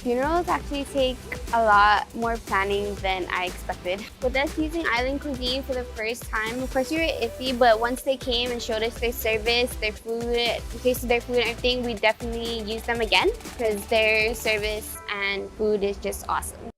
Funerals actually take a lot more planning than I expected. With us using island cuisine for the first time, of course we were iffy, but once they came and showed us their service, their food, tasted their food and everything, we definitely use them again because their service and food is just awesome.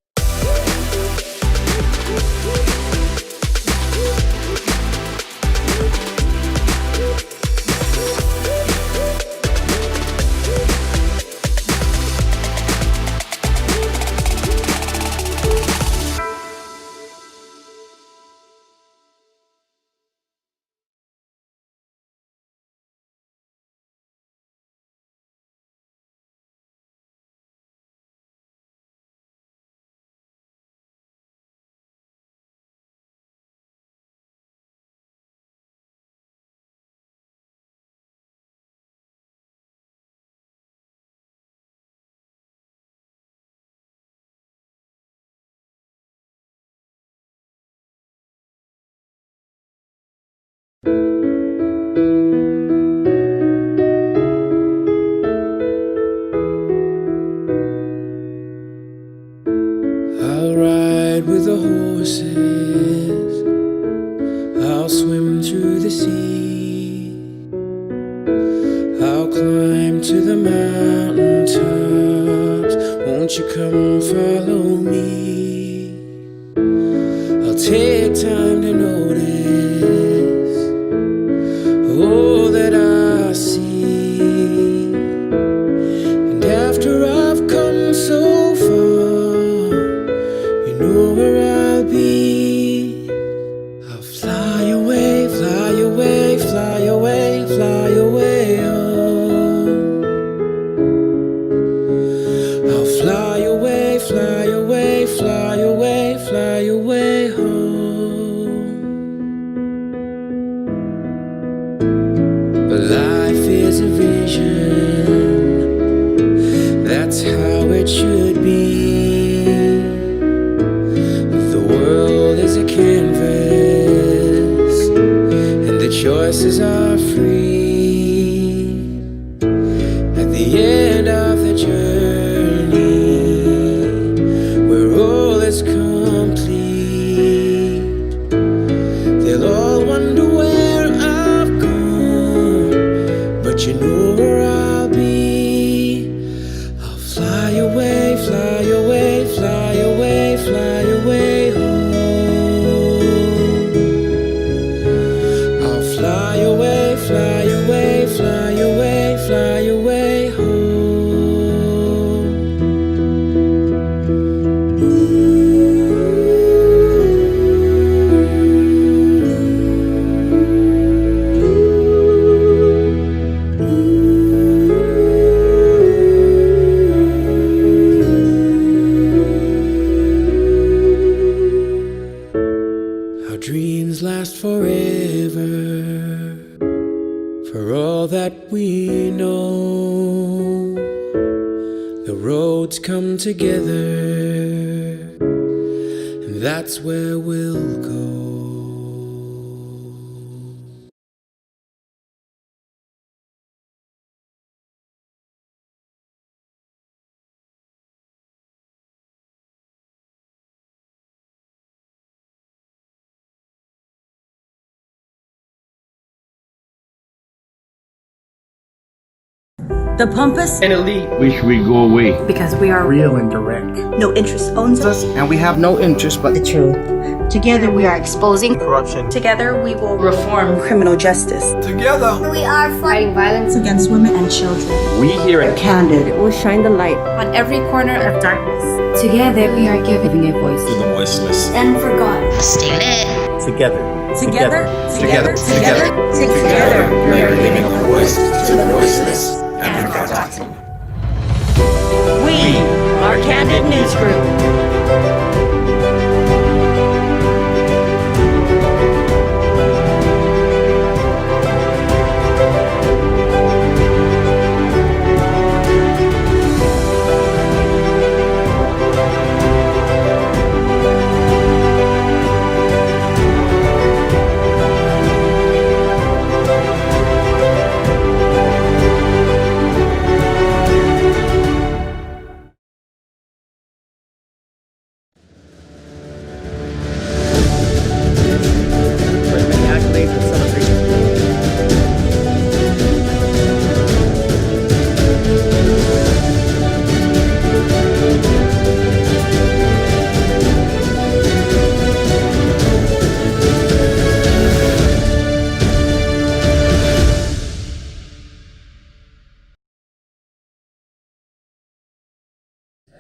I'll ride with the horses, I'll swim through the sea, I'll climb to the mountain tops, won't you come follow me? I'll take time to notice all that I see, and after I've come so far, you know where I'll be. I'll fly away, fly away, fly away, fly away home. I'll fly away, fly away, fly away, fly away home. But life is a vision, that's how it should be. The world is a canvas, and the choices are free. At the end of the journey, where all is complete, they'll all wonder where I've gone, but you know where I'll be. I'll fly away, fly away, fly away, fly away home. I'll fly away, fly away, fly away, fly away home. Our dreams last forever, for all that we know. The roads come together, and that's where we'll go. The Pampas, An elite wish we go away. because we are real and direct. no interest owns us. And we have no interest but The truth. Together we are exposing. corruption. Together we will reform criminal justice Together, We are fighting violence against women and children. We here at Kandit will shine the light on every corner of darkness. Together, we are giving a voice to the voiceless. And forgotten. Stay lit. Together. Together, Together. together, Together, we are giving a voice to the voiceless and forgotten. We are Kandit News Group.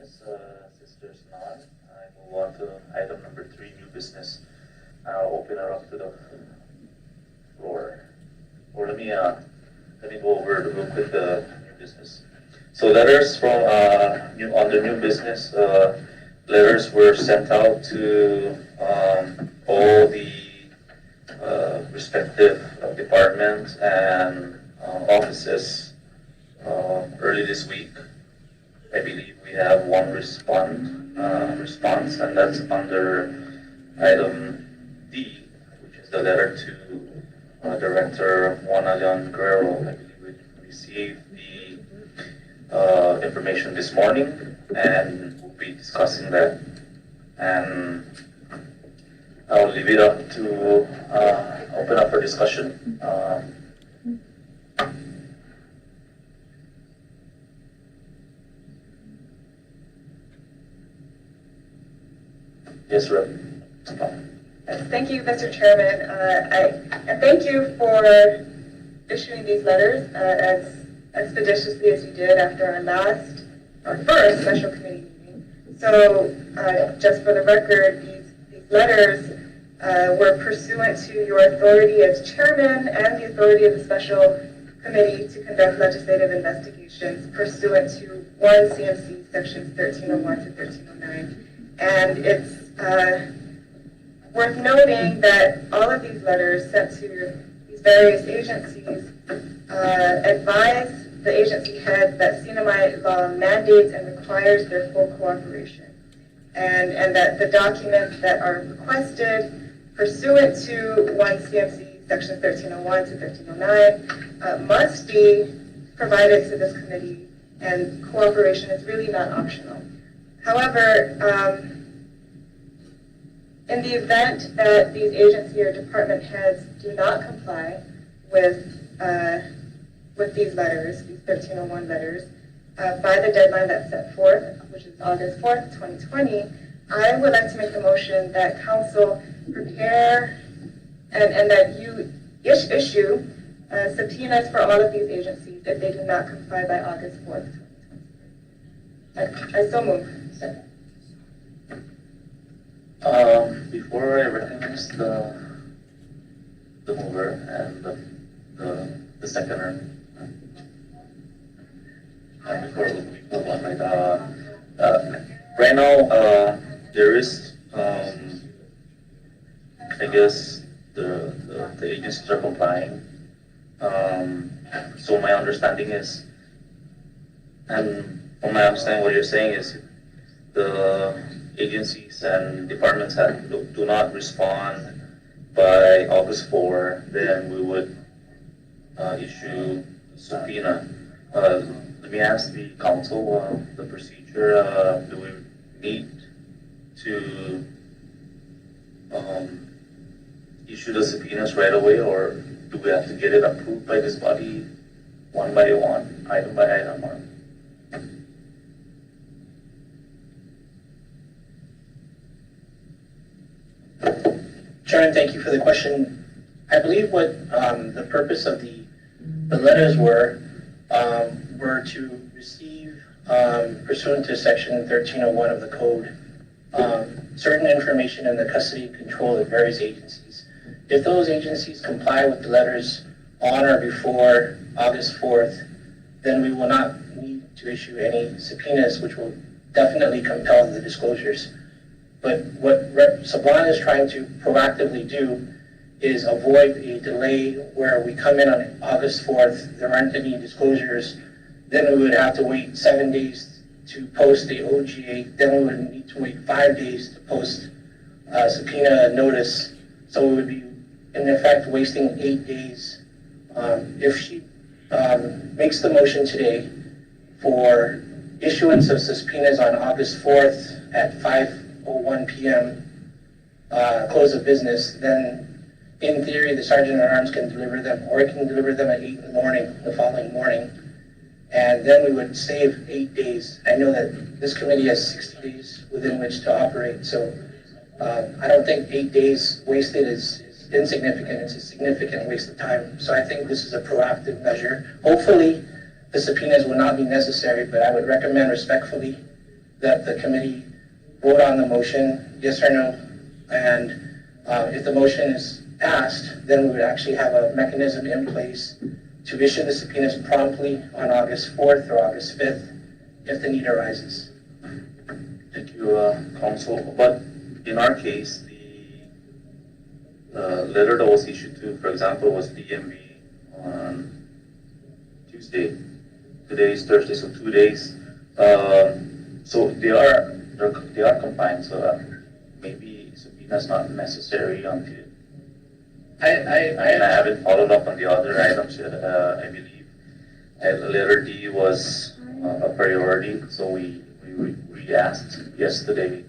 Ms. Sisters Nod. I move on to item number 3, new business. I'll open it up to the floor. Or let me go over real quick the new business. So letters from on the new business. Letters were sent out to all the respective departments and offices early this week. I believe we have one response, and that's under item D, which is the letter to Director Juan Leon Guerrero. I believe we received the information this morning, and we'll be discussing that. And I'll leave it up to open up for discussion. Yes, Rep. Thank you, Mr. Chairman. And thank you for issuing these letters as expeditiously as you did after our first special committee meeting. So, just for the record, these letters were pursuant to your authority as chairman and the authority of the special committee to conduct legislative investigations pursuant to 1 CMC sections 1301 to 1309. And it's worth noting that all of these letters sent to these various agencies advise the agency heads that CNMI law mandates and requires their full cooperation. And that the documents that are requested pursuant to 1 CMC section 1301 to 1309 must be provided to this committee, and cooperation is really not optional. However, in the event that these agency or department heads do not comply with these letters, these 1301 letters, by the deadline that's set forth, which is August 4th, 2020, I would like to make the motion that council prepare and that you issue subpoenas for all of these agencies if they do not comply by August 4th, 2020. I so move. Second. Before I recognize the mover and the seconder, before we move on, right now there is I guess the agencies are complying. So my understanding is, and from my understanding, what you're saying is the agencies and departments that do not respond by August 4, then we would issue a subpoena. Let me ask the council the procedure. Do we need to issue the subpoenas right away, or do we have to get it approved by this body one by one, item by item? Chairman, thank you for the question. I believe what the purpose of the letters were to receive, pursuant to section 1301 of the code, certain information in the custody and control of various agencies. If those agencies comply with the letters on or before August 4th, then we will not need to issue any subpoenas, which will definitely compel the disclosures. But what Rep. Sablan is trying to proactively do is avoid a delay where we come in on August 4th, there aren't any disclosures, then we would have to wait 7 days to post the OGA, then we would need to wait 5 days to post subpoena notice. So we would be, in effect, wasting 8 days. If she makes the motion today for issuance of subpoenas on August 4th at 5:01 p.m., close of business, then in theory the Sergeant at Arms can deliver them, or he can deliver them at 8 in the morning, the following morning. And then we would save 8 days. I know that this committee has 60 days within which to operate, so I don't think 8 days wasted is insignificant. It's a significant waste of time. So I think this is a proactive measure. Hopefully the subpoenas will not be necessary, but I would recommend respectfully that the committee vote on the motion, yes or no, and if the motion is passed, then we would actually have a mechanism in place to issue the subpoenas promptly on August 4th or August 5th if the need arises. Thank you, Council. But in our case, the letter that was issued to, for example, was DMV on Tuesday. Today is Thursday, so 2 days. So they are compliant. So maybe subpoena's not necessary until. I haven't followed up on the other items yet. I believe letter D was a priority, so we asked yesterday,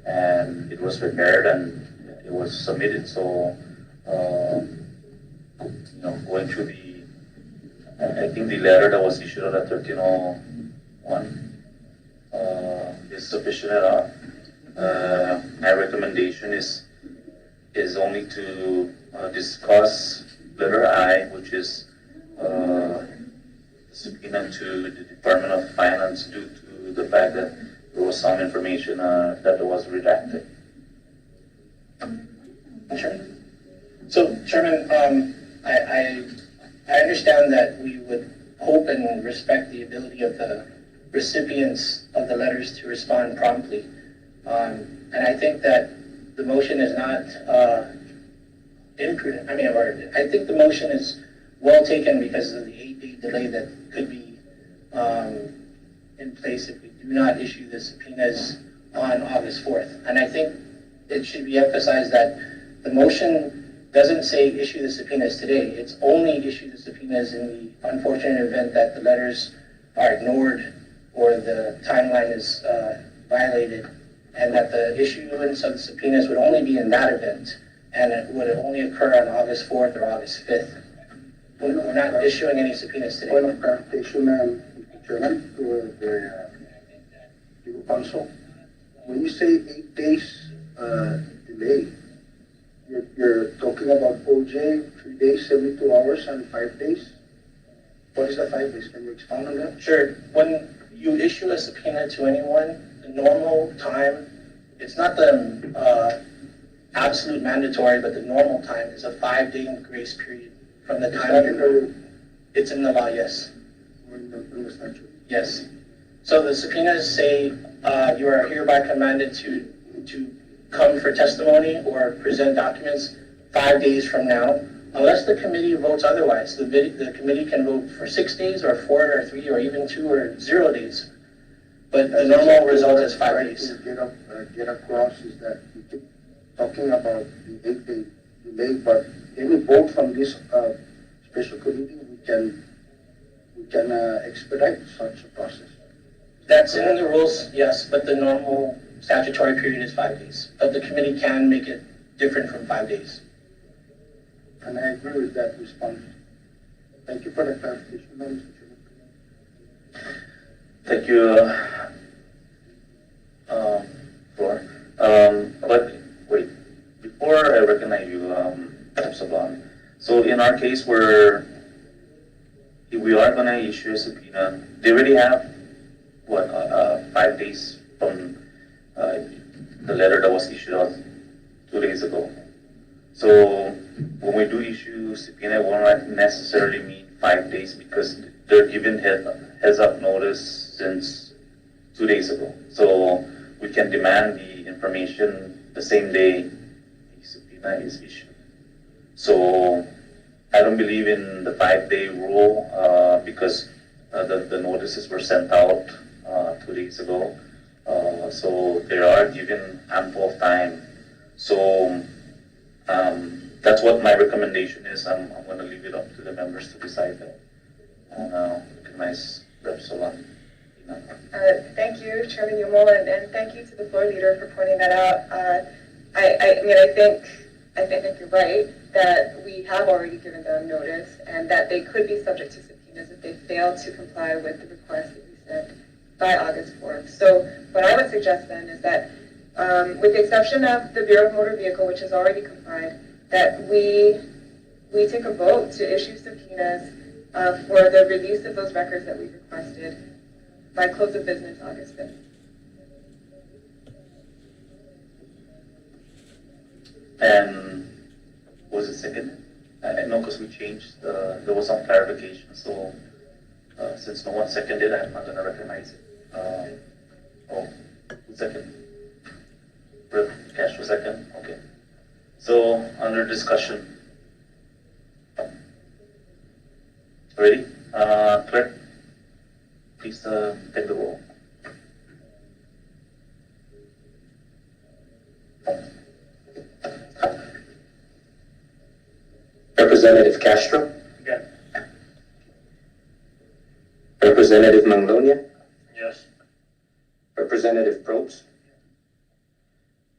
and it was prepared and it was submitted. So going through I think the letter that was issued on the 1301 is sufficient enough. My recommendation is only to discuss letter I, which is subpoena to the Department of Finance due to the fact that there was some information that was redacted. Sure. So, Chairman, I understand that we would hope and respect the ability of the recipients of the letters to respond promptly. And I think that the motion is not imprudent. I think the motion is well taken because of the 8-day delay that could be in place if we do not issue the subpoenas on August 4th. And I think it should be emphasized that the motion doesn't say issue the subpoenas today. It's only issue the subpoenas in the unfortunate event that the letters are ignored or the timeline is violated, and that the issuance of the subpoenas would only be in that event, and it would only occur on August 4th or August 5th. We're not issuing any subpoenas today. Point of clarification, Mr. Chairman, to the legal counsel. When you say 8 days delay, you're talking about OJ, 3 days, 72 hours, and 5 days? What is the 5 days? Can you expound on that? Sure. When you issue a subpoena to anyone, the normal time, it's not the absolute mandatory, but the normal time is a 5-day grace period from the time it's in the law, yes. In the statute? Yes. So the subpoenas say you are hereby commanded to come for testimony or present documents 5 days from now, unless the committee votes otherwise. The committee can vote for 6 days or 4 or 3 or even 2 or 0 days. But the normal result is 5 days. Get across is that we keep talking about the 8-day delay, but any vote from this special committee, we can expedite such a process. That's in the rules, yes, but the normal statutory period is 5 days. But the committee can make it different from 5 days. And I agree with that response. Thank you for the clarification, Mr. Chairman. Thank you, Flor. But wait, before I recognize you, Epsilon. So in our case, we are going to issue a subpoena. They already have 5 days from the letter that was issued out 2 days ago. So when we do issue subpoena, it won't necessarily mean 5 days because they're given heads up notice since 2 days ago. So we can demand the information the same day the subpoena is issued. So I don't believe in the 5-day rule because the notices were sent out 2 days ago. So they are given ample of time. So that's what my recommendation is. I'm going to leave it up to the members to decide that. Recognize Rep. Solon. Thank you, Chairman Yumo, and thank you to the floor leader for pointing that out. I think you're right that we have already given them notice and that they could be subject to subpoenas if they fail to comply with the request that we sent by August 4th. So what I would suggest then is that, with the exception of the Bureau of Motor Vehicle, which has already complied, that we take a vote to issue subpoenas for the release of those records that we requested by close of business August 5th. And was it second? I know because we changed, there was some clarification, so since no one seconded, I'm not gonna recognize it. Who's second? Wil Castro second, okay. So, under discussion. Ready? Clerk, please take the roll. Representative Castro? Again. Representative Manglonia? Yes. Representative Probst?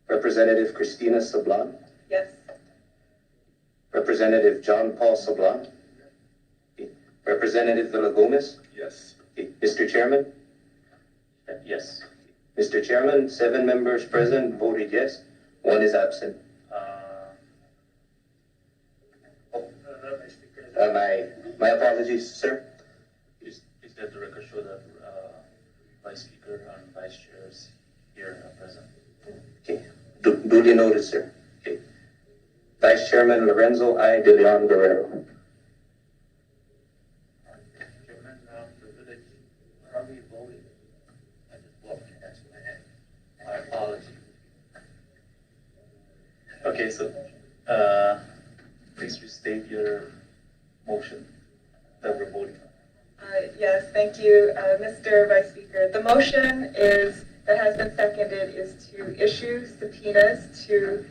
Representative Cristina Sablan? Yes. Representative John Paul Sablan? Representative Villagomez? Yes. Mr. Chairman? Yes. Mr. Chairman, 7 members present voted yes, 1 is absent. My apologies, sir. Please let the record show that Vice Speaker and Vice Chairs here are present. Okay, duly noted, sir. Okay. Vice Chairman Lorenzo I. De Leon Guerrero. Chairman, Privilege, where are we voting? I just walked past my head. My apology. Okay, so please restate your motion that we're voting on. Yes, thank you, Mr. Vice Speaker. The motion that has been seconded is to issue subpoenas to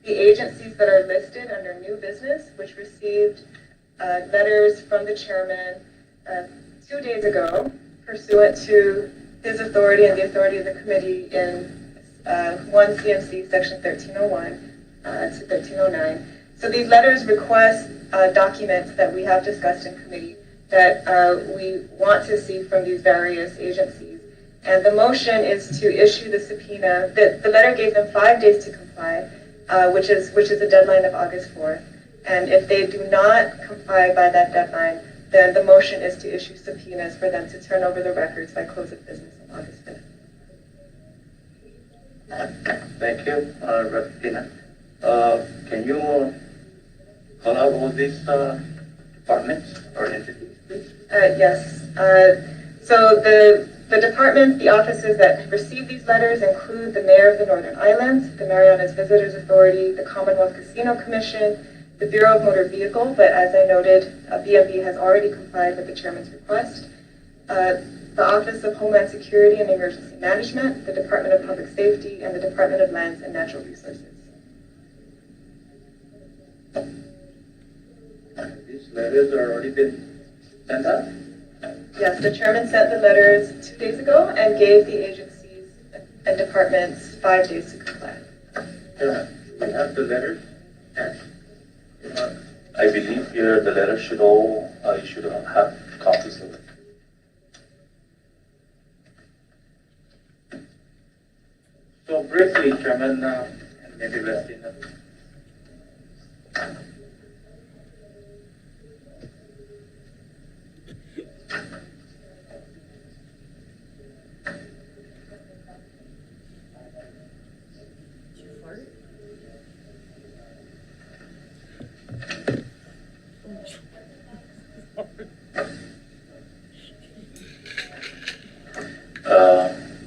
the agencies that are listed under new business, which received letters from the chairman 2 days ago, pursuant to his authority and the authority of the committee in 1 CMC section 1301 to 1309. So these letters request documents that we have discussed in committee that we want to see from these various agencies. And the motion is to issue the subpoena. The letter gave them 5 days to comply, which is a deadline of August 4th. And if they do not comply by that deadline, then the motion is to issue subpoenas for them to turn over the records by close of business on August 5th. Thank you, Representative. Can you call out all these departments or entities, please? Yes. So the departments, the offices that receive these letters include the Mayor of the Northern Islands, the Marianas Visitors Authority, the Commonwealth Casino Commission, the Bureau of Motor Vehicle, but as I noted, BMV has already complied with the chairman's request, the Office of Homeland Security and Emergency Management, the Department of Public Safety, and the Department of Lands and Natural Resources. These letters are already been sent out? Yes, the chairman sent the letters 2 days ago and gave the agencies and departments 5 days to comply. We have the letters. I believe here the letters should all, you should have copies of it. So briefly, Chairman, and maybe Vestina.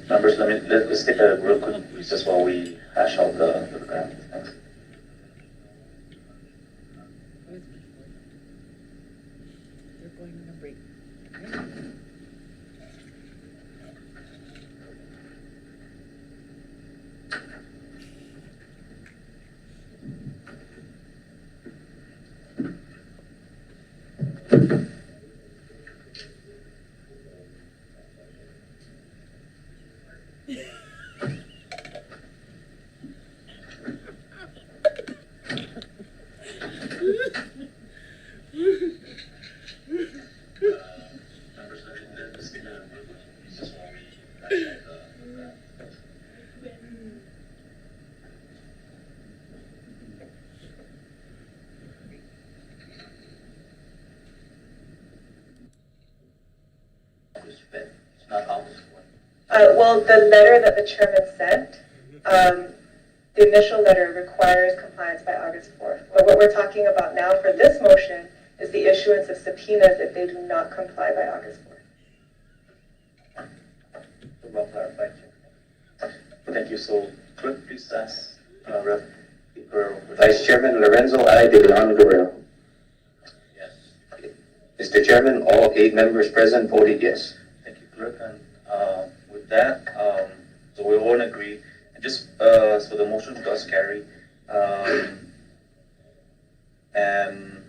Members, let's take a real quick recess while we hash out the ground. Thanks. They're going on a break. Well, the letter that the chairman sent the initial letter requires compliance by August 4th. But what we're talking about now for this motion is the issuance of subpoenas if they do not comply by August 4th. Well clarified. Thank you. So, clerk, please ask Rep. Vice Chairman Lorenzo I. De Leon Guerrero. Yes. Mr. Chairman, all 8 members present voted yes. Thank you, clerk. And with that, so we all agree. And just so the motion does carry. And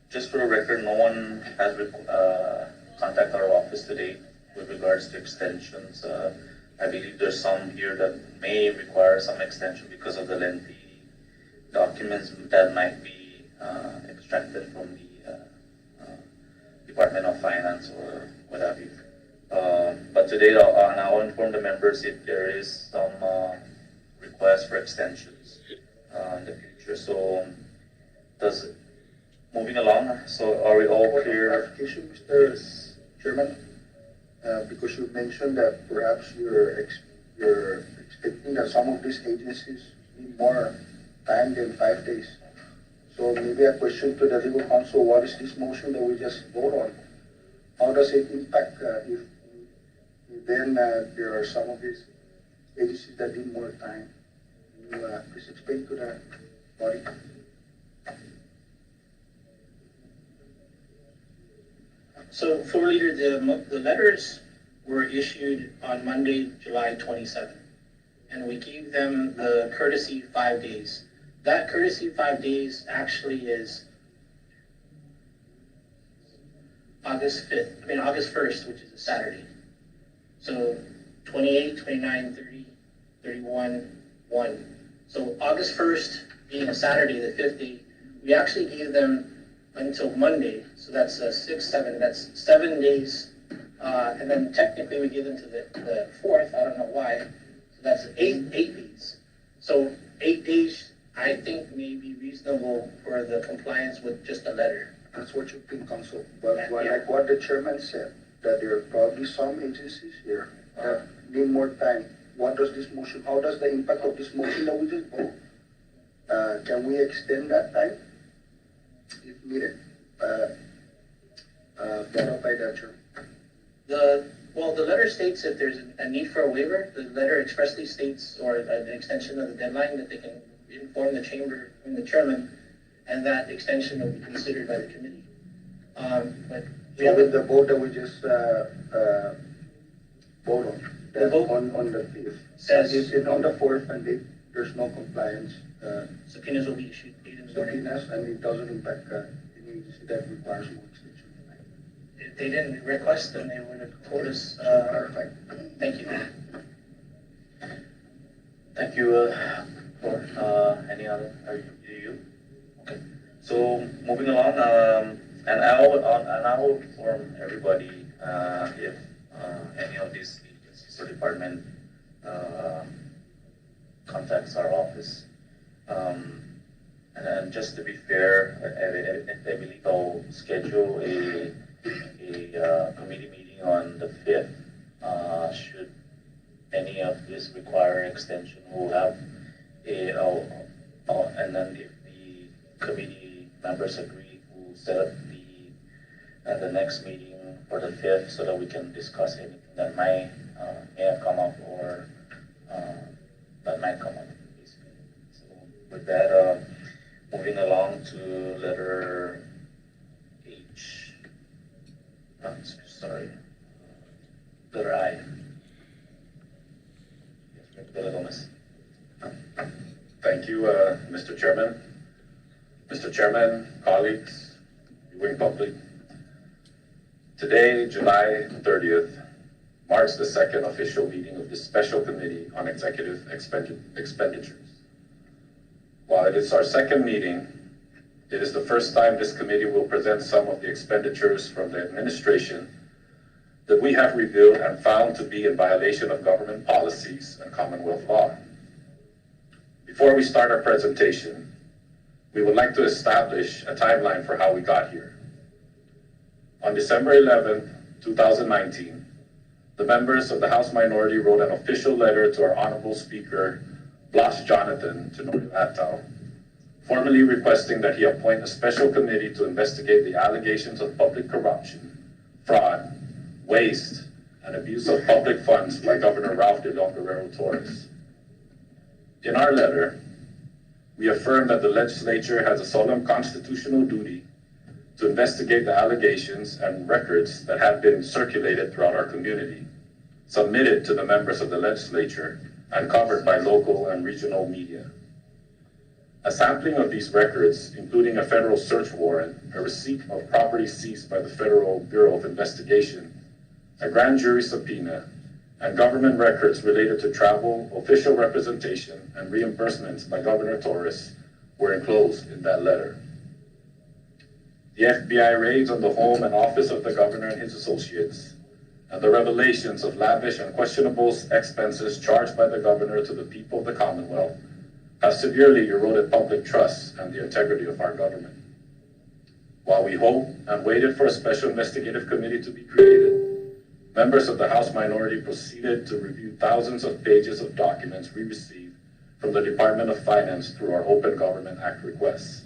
just for the record, no one has contacted our office today with regards to extensions. I believe there's some here that may require some extension because of the lengthy documents that might be extracted from the Department of Finance or what have you. But today I'll inform the members if there is some request for extensions in the future. So moving along, so are we all clear? Clarification, Mr. Chairman, because you mentioned that perhaps you're expecting that some of these agencies need more time than 5 days. So maybe a question to the legal counsel: what is this motion that we just vote on? How does it impact if then there are some of these agencies that need more time? Can you please explain to the body? So, Floor Leader, the letters were issued on Monday, July 27th, and we gave them the courtesy 5 days. That courtesy 5 days actually is August 1st, which is a Saturday. So 28, 29, 30, 31, 1. So August 1st being a Saturday, the 5th day, we actually gave them until Monday. So that's 6, 7, that's 7 days. And then technically we give them to the 4th, I don't know why. So that's 8 days. So 8 days, I think, may be reasonable for the compliance with just a letter. That's what you think, Counsel. But like what the chairman said, that there are probably some agencies here that need more time. What does this motion, how does the impact of this motion that we just vote? Can we extend that time if needed? Brought up by the chairman. The letter states that there's a need for a waiver. The letter expressly states, or an extension of the deadline, that they can inform the chamber and the chairman, and that extension will be considered by the committee. But so with the vote that we just vote on the 5th, says on the 4th, and there's no compliance. Subpoenas will be issued 8 in the morning. Subpoenas, and it doesn't impact any agency that requires more extension. If they didn't request, then they would have told us. Thank you. Thank you. For any other? Are you? Okay. So moving along, and I will inform everybody if any of these agencies or department contacts our office. And just to be fair, I believe I'll schedule a committee meeting on the 5th. Should any of this require extension, we'll have and then if the committee members agree, we'll set up the next meeting for the 5th so that we can discuss anything that may have come up or that might come up, basically. So with that, moving along to letter H. Letter I. Yes, Representative Gomez. Thank you, Mr. Chairman. Mr. Chairman, colleagues, viewing public. Today, July 30th, marks the second official meeting of the Special Committee on Executive Expenditures. While it is our second meeting, it is the first time this committee will present some of the expenditures from the administration that we have reviewed and found to be in violation of government policies and Commonwealth law. Before we start our presentation, we would like to establish a timeline for how we got here. On December 11, 2019, the members of the House Minority wrote an official letter to our Honorable Speaker, Blas Jonathan Tenorio Atao, formally requesting that he appoint a special committee to investigate the allegations of public corruption, fraud, waste, and abuse of public funds by Governor Ralph de Leon Guerrero Torres. In our letter, we affirm that the legislature has a solemn constitutional duty to investigate the allegations and records that have been circulated throughout our community, submitted to the members of the legislature, and covered by local and regional media. A sampling of these records, including a federal search warrant, a receipt of property seized by the Federal Bureau of Investigation, a grand jury subpoena, and government records related to travel, official representation, and reimbursements by Governor Torres were enclosed in that letter. The FBI raids on the home and office of the governor and his associates, and the revelations of lavish and questionable expenses charged by the governor to the people of the Commonwealth have severely eroded public trust and the integrity of our government. While we hoped and waited for a special investigative committee to be created, members of the House minority proceeded to review thousands of pages of documents we received from the Department of Finance through our Open Government Act requests.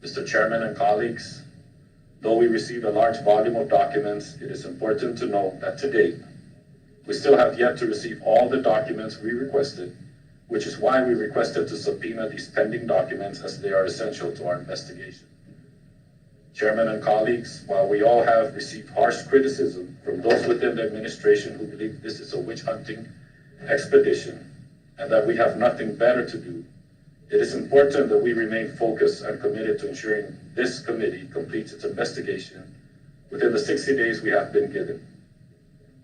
Mr. Chairman and colleagues, though we received a large volume of documents, it is important to note that to date, we still have yet to receive all the documents we requested, which is why we requested to subpoena these pending documents as they are essential to our investigation. Chairman and colleagues, while we all have received harsh criticism from those within the administration who believe this is a witch hunting expedition and that we have nothing better to do, it is important that we remain focused and committed to ensuring this committee completes its investigation within the 60 days we have been given.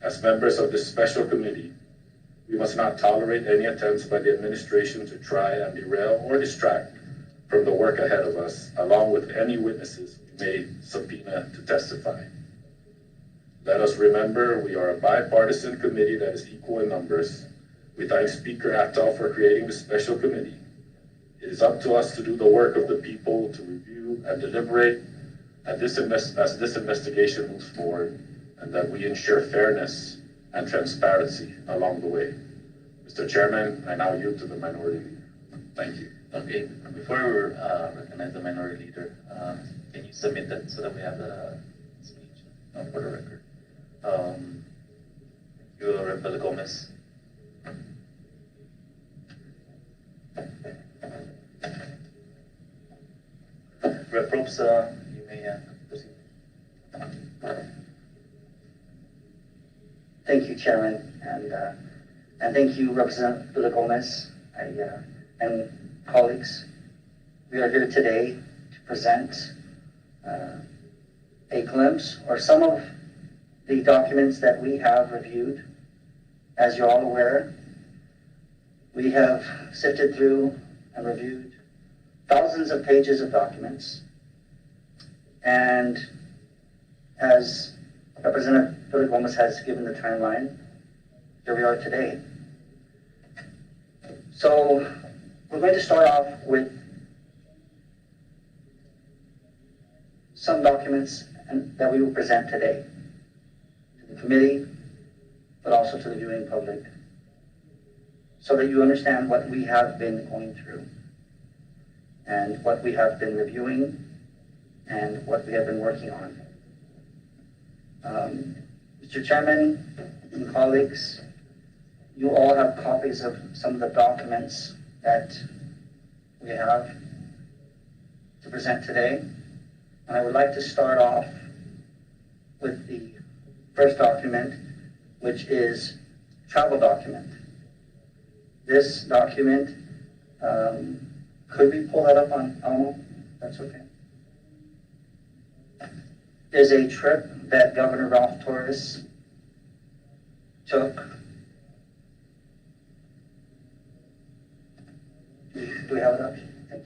As members of this special committee, we must not tolerate any attempts by the administration to try and derail or distract from the work ahead of us, along with any witnesses we may subpoena to testify. Let us remember we are a bipartisan committee that is equal in numbers. We thank Speaker Attal for creating the special committee. It is up to us to do the work of the people, to review and deliberate as this investigation moves forward, and that we ensure fairness and transparency along the way. Mr. Chairman, I now yield to the minority leader. Thank you. Okay, before we recognize the minority leader, can you submit that so that we have the speech for the record? You, Rep. Gomez. Rep. Probst, you may proceed. Thank you, Chairman, and thank you, Representative Wil Gomez, and colleagues. We are here today to present a glimpse or some of the documents that we have reviewed. As you're all aware, we have sifted through and reviewed thousands of pages of documents, and as Representative Wil Gomez has given the timeline, here we are today. So we're going to start off with some documents that we will present today to the committee, but also to the viewing public, so that you understand what we have been going through and what we have been reviewing and what we have been working on. Mr. Chairman and colleagues, you all have copies of some of the documents that we have to present today. And I would like to start off with the first document, which is travel document. This document, could we pull that up on Elmo? That's okay. Is a trip that Governor Ralph Torres took. Do we have it up? Thank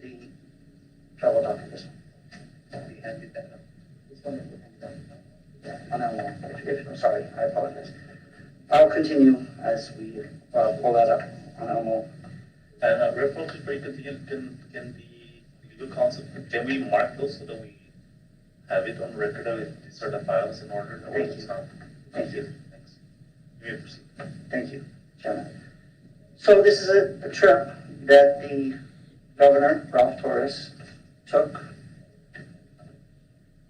you. The travel document, this one. We handed that up. This one? Yeah, on Elmo. I'm sorry, I apologize. I'll continue as we pull that up on Elmo. And Rep. Probst, before you continue, can the legal counsel, can we mark those so that we have it on record if these are the files in order? Thank you. Thank you. Thanks. You may proceed. Thank you, Chairman. So this is a trip that the Governor, Ralph Torres, took,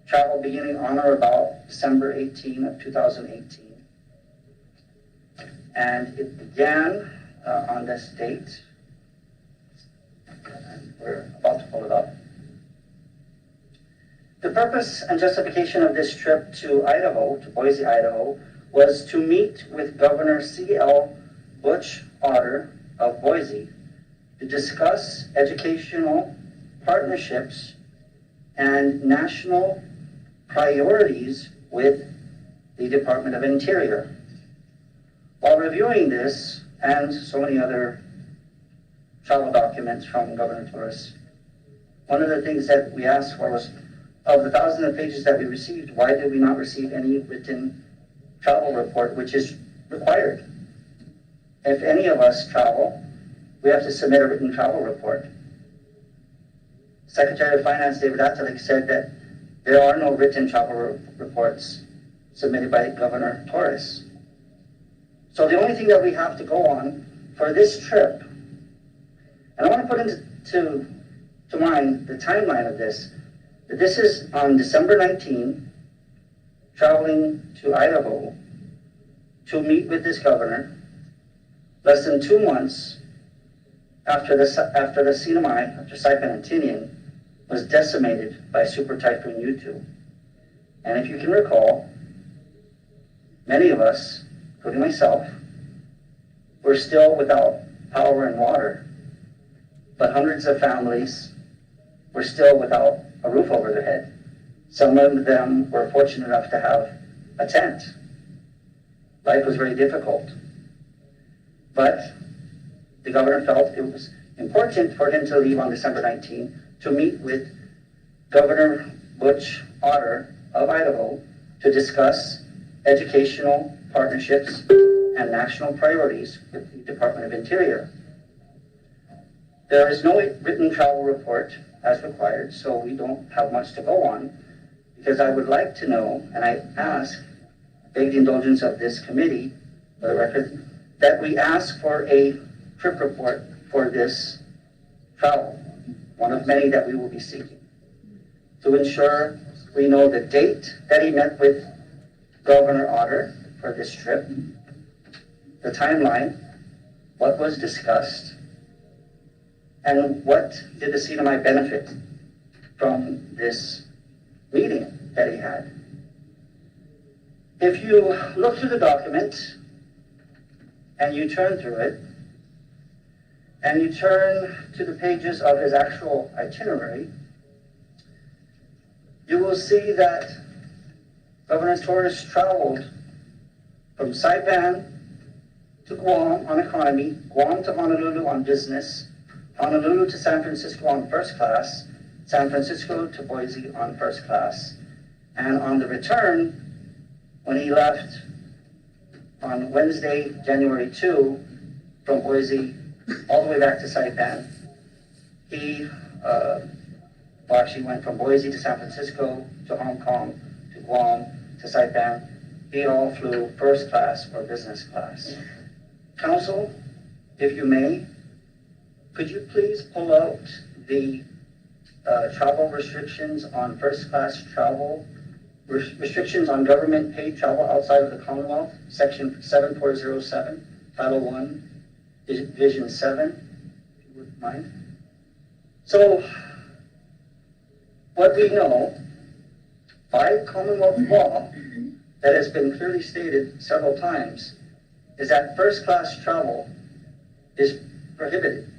travel beginning on or about December 18 of 2018. And it began on this date. And we're about to pull it up. The purpose and justification of this trip to Idaho, to Boise, Idaho, was to meet with Governor C.L. Butch Otter of Boise to discuss educational partnerships and national priorities with the Department of Interior. While reviewing this and so many other travel documents from Governor Torres, one of the things that we asked for was, of the thousands of pages that we received, why did we not receive any written travel report, which is required? If any of us travel, we have to submit a written travel report. Secretary of Finance David Atalik said that there are no written travel reports submitted by Governor Torres. So the only thing that we have to go on for this trip, and I want to put into mind the timeline of this, that this is on December 19, traveling to Idaho to meet with this governor, less than 2 months after the CNMI, after Saipan and Tinian, was decimated by Super Typhoon U2. And if you can recall, many of us, including myself, were still without power and water, but hundreds of families were still without a roof over their head. Some of them were fortunate enough to have a tent. Life was very difficult. But the governor felt it was important for him to leave on December 19 to meet with Governor Butch Otter of Idaho to discuss educational partnerships and national priorities with the Department of Interior. There is no written travel report as required, so we don't have much to go on, because I would like to know, and I beg the indulgence of this committee, for the record, that we ask for a trip report for this travel, one of many that we will be seeking, to ensure we know the date that he met with Governor Otter for this trip, the timeline, what was discussed, and what did the CNMI benefit from this meeting that he had. If you look through the document and you turn through it, and you turn to the pages of his actual itinerary, you will see that Governor Torres traveled from Saipan to Guam on economy, Guam to Honolulu on business, Honolulu to San Francisco on first class, San Francisco to Boise on first class. And on the return, when he left on Wednesday, January 2, from Boise all the way back to Saipan, he actually went from Boise to San Francisco to Hong Kong to Guam to Saipan. He all flew first class or business class. Council, if you may, could you please pull out the travel restrictions on first class travel, restrictions on government paid travel outside of the Commonwealth, section 7407, Title 1, Division 7, if you wouldn't mind. So, what we know by Commonwealth law that has been clearly stated several times is that first class travel is prohibited.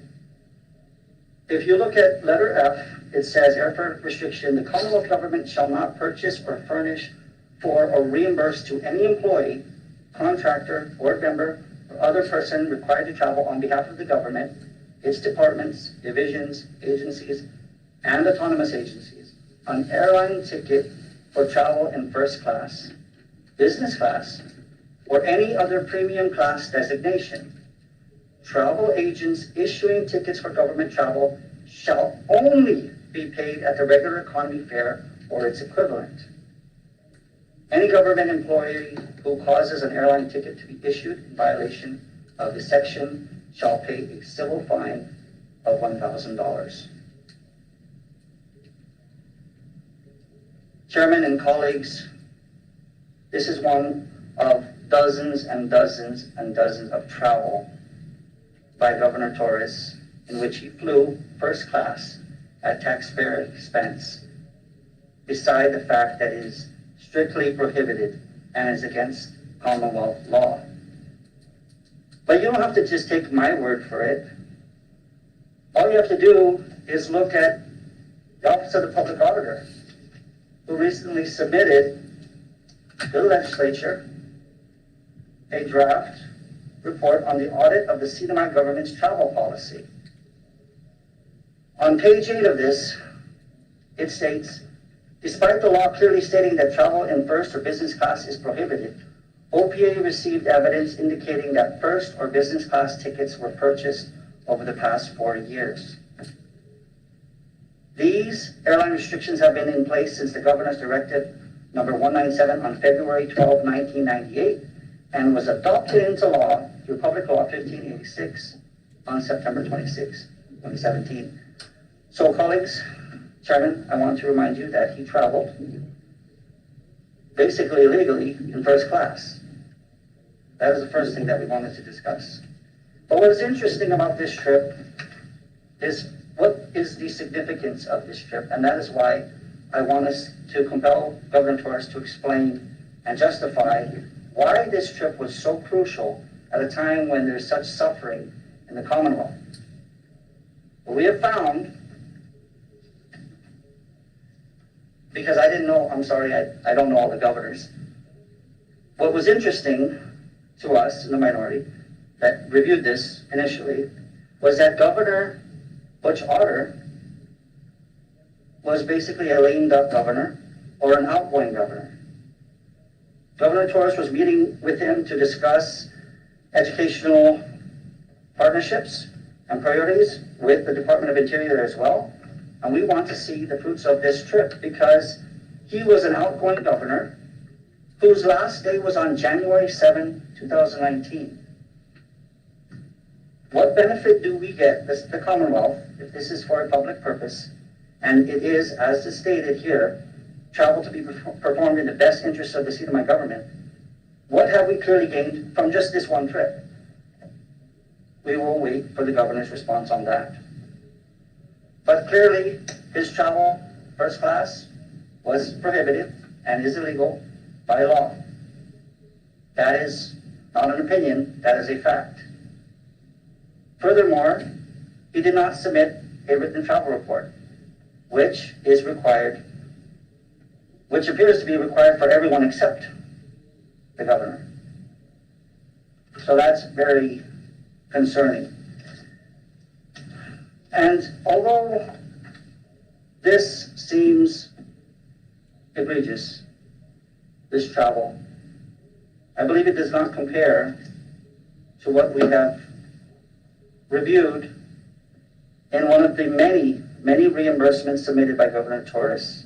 If you look at letter F, it says airfare restriction, the Commonwealth government shall not purchase or furnish for or reimburse to any employee, contractor, board member, or other person required to travel on behalf of the government, its departments, divisions, agencies, and autonomous agencies, an airline ticket for travel in first class, business class, or any other premium class designation. Travel agents issuing tickets for government travel shall only be paid at the regular economy fare or its equivalent. Any government employee who causes an airline ticket to be issued in violation of the section shall pay a civil fine of $1,000. Chairman and colleagues, this is one of dozens and dozens and dozens of travel by Governor Torres in which he flew first class at taxpayer expense, beside the fact that it is strictly prohibited and is against Commonwealth law. But you don't have to just take my word for it. All you have to do is look at the Office of the Public Auditor, who recently submitted to the legislature a draft report on the audit of the CNMI government's travel policy. On page 8 of this, it states, despite the law clearly stating that travel in first or business class is prohibited, OPA received evidence indicating that first or business class tickets were purchased over the past 4 years. These airline restrictions have been in place since the Governor's Directive number 197 on February 12, 1998, and was adopted into law through Public Law 1586 on September 26, 2017. So, colleagues, Chairman, I want to remind you that he traveled basically illegally in first class. That is the first thing that we wanted to discuss. But what is interesting about this trip is what is the significance of this trip, and that is why I want us to compel Governor Torres to explain and justify why this trip was so crucial at a time when there's such suffering in the Commonwealth. What we have found, because I didn't know, I'm sorry, I don't know all the governors. What was interesting to us in the minority that reviewed this initially was that Governor Butch Otter was basically a lame duck governor or an outgoing governor. Governor Torres was meeting with him to discuss educational partnerships and priorities with the Department of Interior as well. And we want to see the fruits of this trip because he was an outgoing governor whose last day was on January 7, 2019. What benefit do we get, the Commonwealth, if this is for a public purpose, and it is, as is stated here, travel to be performed in the best interest of the CNMI government? What have we clearly gained from just this one trip? We will wait for the governor's response on that. But clearly, his travel first class was prohibited and is illegal by law. That is not an opinion, that is a fact. Furthermore, he did not submit a written travel report, which is required, which appears to be required for everyone except the governor. So that's very concerning. And although this seems egregious, this travel, I believe it does not compare to what we have reviewed in one of the many reimbursements submitted by Governor Torres.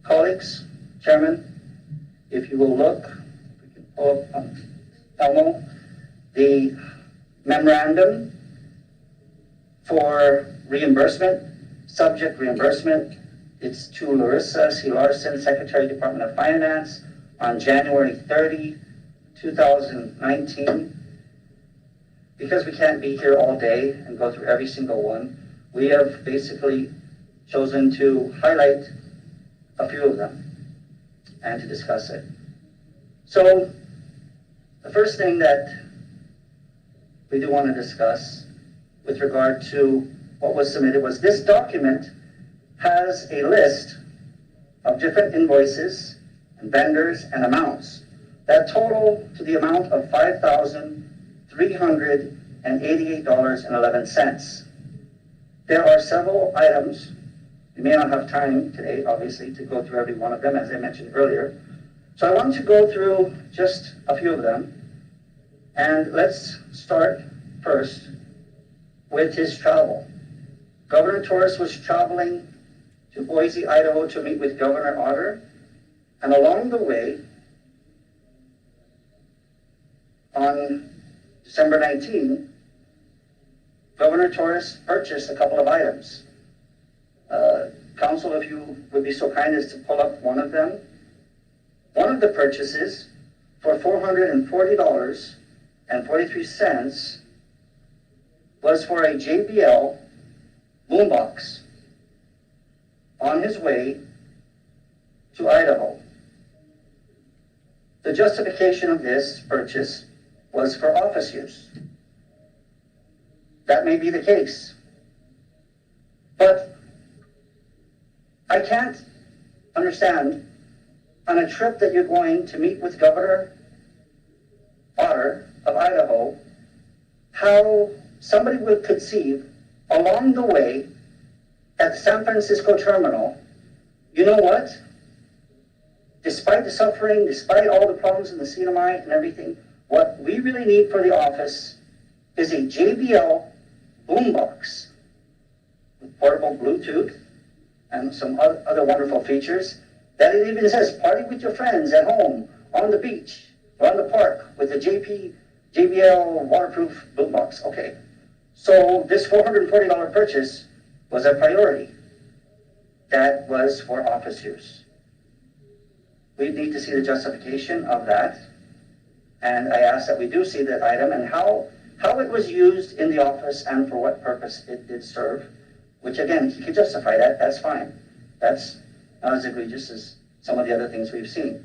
Colleagues, Chairman, if you will look, we can pull up Elmo, the memorandum for reimbursement, subject reimbursement. It's to Larissa C. Larson, Secretary, Department of Finance, on January 30, 2019. Because we can't be here all day and go through every single one, we have basically chosen to highlight a few of them and to discuss it. So, the first thing that we do want to discuss with regard to what was submitted was this document has a list of different invoices and vendors and amounts that total to the amount of $5,388.11. There are several items. We may not have time today, obviously, to go through every one of them, as I mentioned earlier. So I want to go through just a few of them. And let's start first with his travel. Governor Torres was traveling to Boise, Idaho to meet with Governor Otter. And along the way, on December 19, Governor Torres purchased a couple of items. Council, if you would be so kind as to pull up one of them. One of the purchases for $440.43 was for a JBL boombox on his way to Idaho. The justification of this purchase was for office use. That may be the case. But I can't understand, on a trip that you're going to meet with Governor Otter of Idaho, how somebody would conceive along the way at the San Francisco terminal, you know what? Despite the suffering, despite all the problems in the CNMI and everything, what we really need for the office is a JBL boombox with portable Bluetooth and some other wonderful features, that it even says, party with your friends at home, on the beach, or on the park with a JBL waterproof boombox. Okay, so this $440 purchase was a priority. That was for office use. We need to see the justification of that, and I ask that we do see that item and how it was used in the office and for what purpose it did serve, which again, he could justify that, that's fine. That's not as egregious as some of the other things we've seen.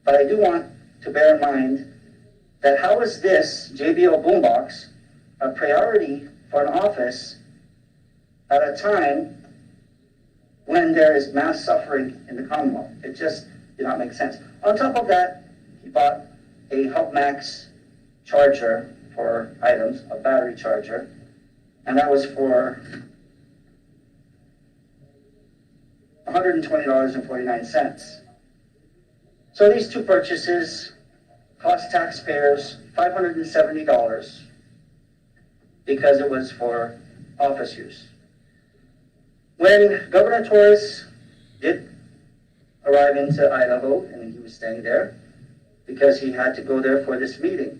But I do want to bear in mind that how is this JBL boombox a priority for an office at a time when there is mass suffering in the Commonwealth? It just did not make sense. On top of that, he bought a Hub Max charger for items, a battery charger, and that was for $120.49. So these two purchases cost taxpayers $570 because it was for office use. When Governor Torres did arrive into Idaho, and he was staying there because he had to go there for this meeting.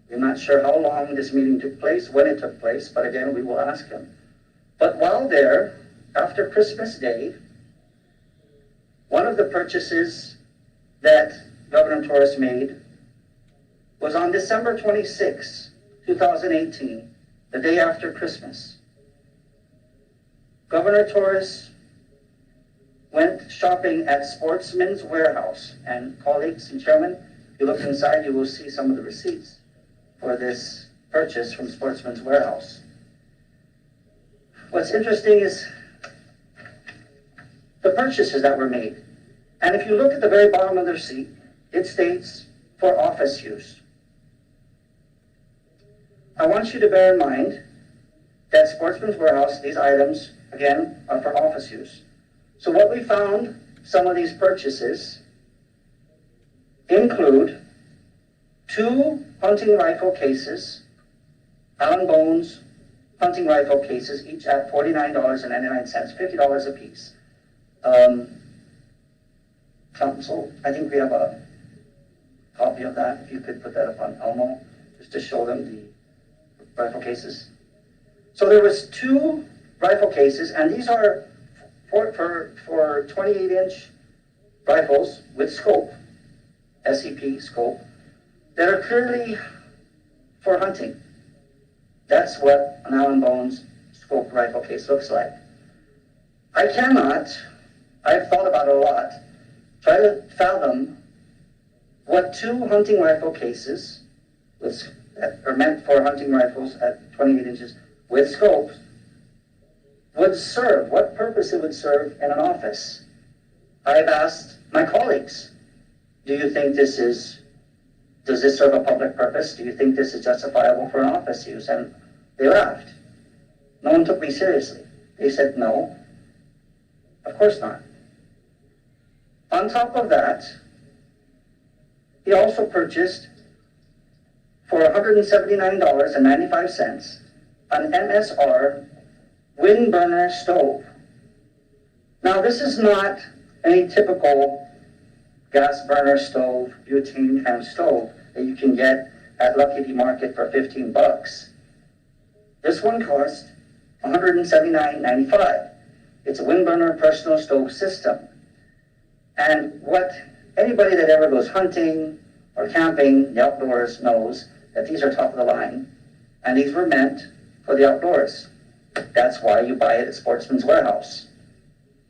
We're not sure how long this meeting took place, when it took place, but again, we will ask him. But while there, after Christmas Day, one of the purchases that Governor Torres made was on December 26, 2018, the day after Christmas. Governor Torres went shopping at Sportsman's Warehouse, and colleagues and chairman, if you look inside, you will see some of the receipts for this purchase from Sportsman's Warehouse. What's interesting is the purchases that were made. And if you look at the very bottom of the receipt, it states for office use. I want you to bear in mind that Sportsman's Warehouse, these items, again, are for office use. So what we found, some of these purchases include 2 hunting rifle cases, Allen Bones hunting rifle cases, each at $49.99, $50 a piece. Council, I think we have a copy of that. If you could put that up on Elmo, just to show them the rifle cases. So there was 2 rifle cases, and these are for 28-inch rifles with scope, SEP scope, that are clearly for hunting. That's what an Allen Bones scope rifle case looks like. I've thought about it a lot, try to fathom what 2 hunting rifle cases that are meant for hunting rifles at 28 inches with scopes would serve, what purpose it would serve in an office. I've asked my colleagues, do you think does this serve a public purpose? Do you think this is justifiable for an office use? And they laughed. No one took me seriously. They said, no, of course not. On top of that, he also purchased for $179.95 an MSR wind burner stove. Now, this is not any typical gas burner stove, butane kind of stove that you can get at Lucky D Market for $15. This one cost $179.95. It's a wind burner personal stove system. And what anybody that ever goes hunting or camping, the outdoors, knows that these are top of the line, and these were meant for the outdoors. That's why you buy it at Sportsman's Warehouse.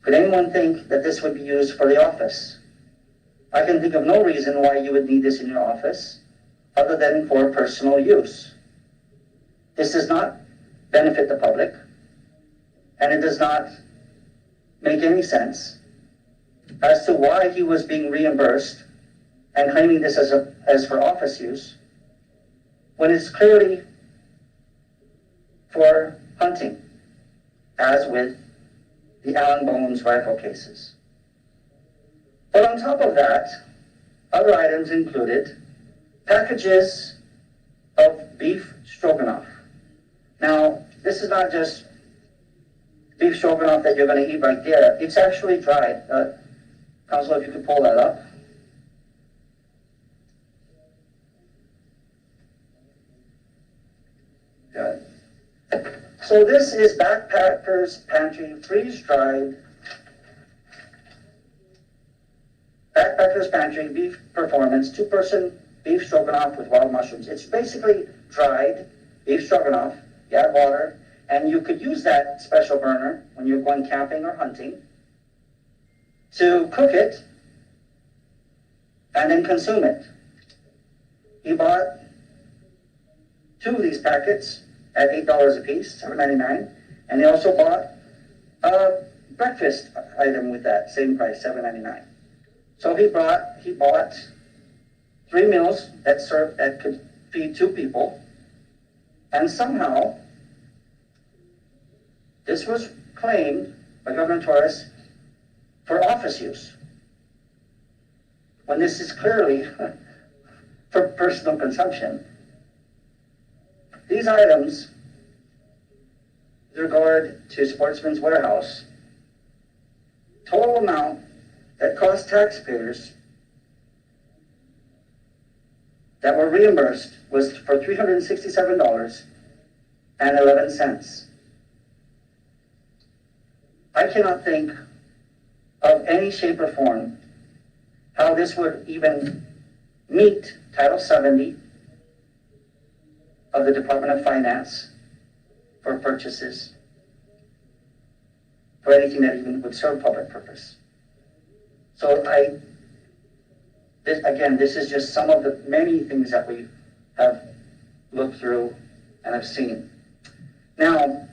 Could anyone think that this would be used for the office? I can think of no reason why you would need this in your office other than for personal use. This does not benefit the public, and it does not make any sense as to why he was being reimbursed and claiming this as for office use when it's clearly for hunting, as with the Allen Bones rifle cases. But on top of that, other items included packages of beef stroganoff. Now, this is not just beef stroganoff that you're going to eat right there. It's actually dried. Council, if you could pull that up. Good. So this is Backpacker's Pantry freeze-dried. Backpacker's Pantry beef performance, 2-person beef stroganoff with wild mushrooms. It's basically dried beef stroganoff. You add water, and you could use that special burner when you're going camping or hunting to cook it and then consume it. He bought 2 of these packets at $8 a piece, $7.99, and he also bought a breakfast item with that same price, $7.99. So he bought 3 meals that could feed 2 people, and somehow this was claimed by Governor Torres for office use, when this is clearly for personal consumption. These items, with regard to Sportsman's Warehouse, total amount that cost taxpayers that were reimbursed was for $367.11. I cannot think of any shape or form how this would even meet Title 70 of the Department of Finance for purchases for anything that even would serve public purpose. So this is just some of the many things that we have looked through and have seen. Now,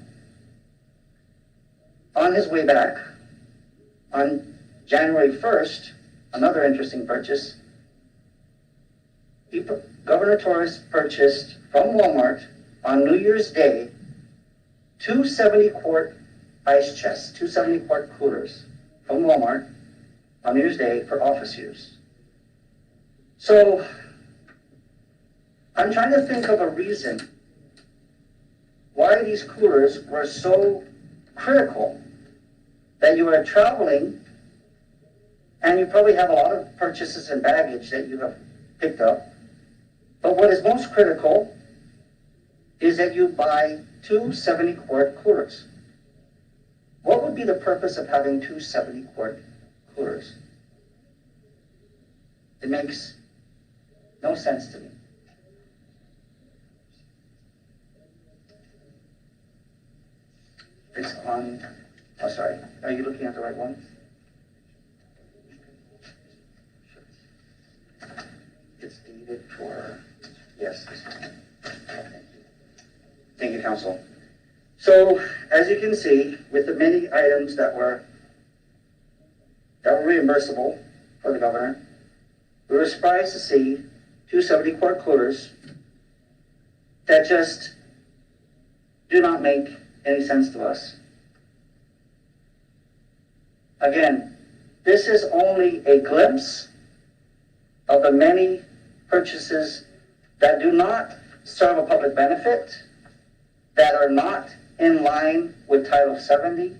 on his way back, on January 1st, another interesting purchase, Governor Torres purchased from Walmart on New Year's Day 2 70-quart ice chests, 2 70-quart coolers from Walmart on New Year's Day for office use. So I'm trying to think of a reason why these coolers were so critical that you are traveling and you probably have a lot of purchases and baggage that you have picked up. But what is most critical is that you buy 2 70-quart coolers. What would be the purpose of having 2 70-quart coolers? It makes no sense to me. It's on, oh sorry, are you looking at the right one? It's dated for, yes. Thank you, Council. So, as you can see, with the many items that were reimbursable for the governor, we were surprised to see 2 70-quart coolers that just do not make any sense to us. Again, this is only a glimpse of the many purchases that do not serve a public benefit, that are not in line with Title 70,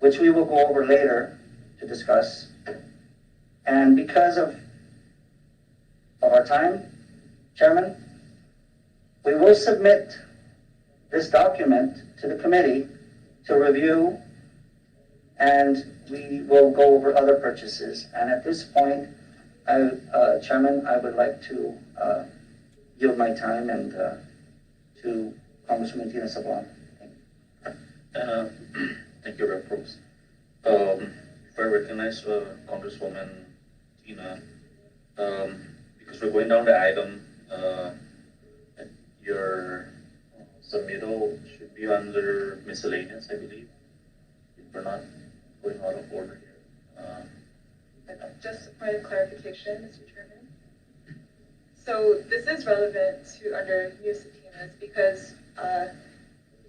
which we will go over later to discuss. And because of our time, Chairman, we will submit this document to the committee to review, and we will go over other purchases. And at this point, Chairman, I would like to yield my time and to Congresswoman Tina Sablan. Thank you, Rep. Probst. If I recognize Congresswoman Tina, because we're going down the item, your submittal should be under miscellaneous, I believe. If we're not going out of order here. Just a point of clarification, Mr. Chairman. So this is relevant to under new subpoenas because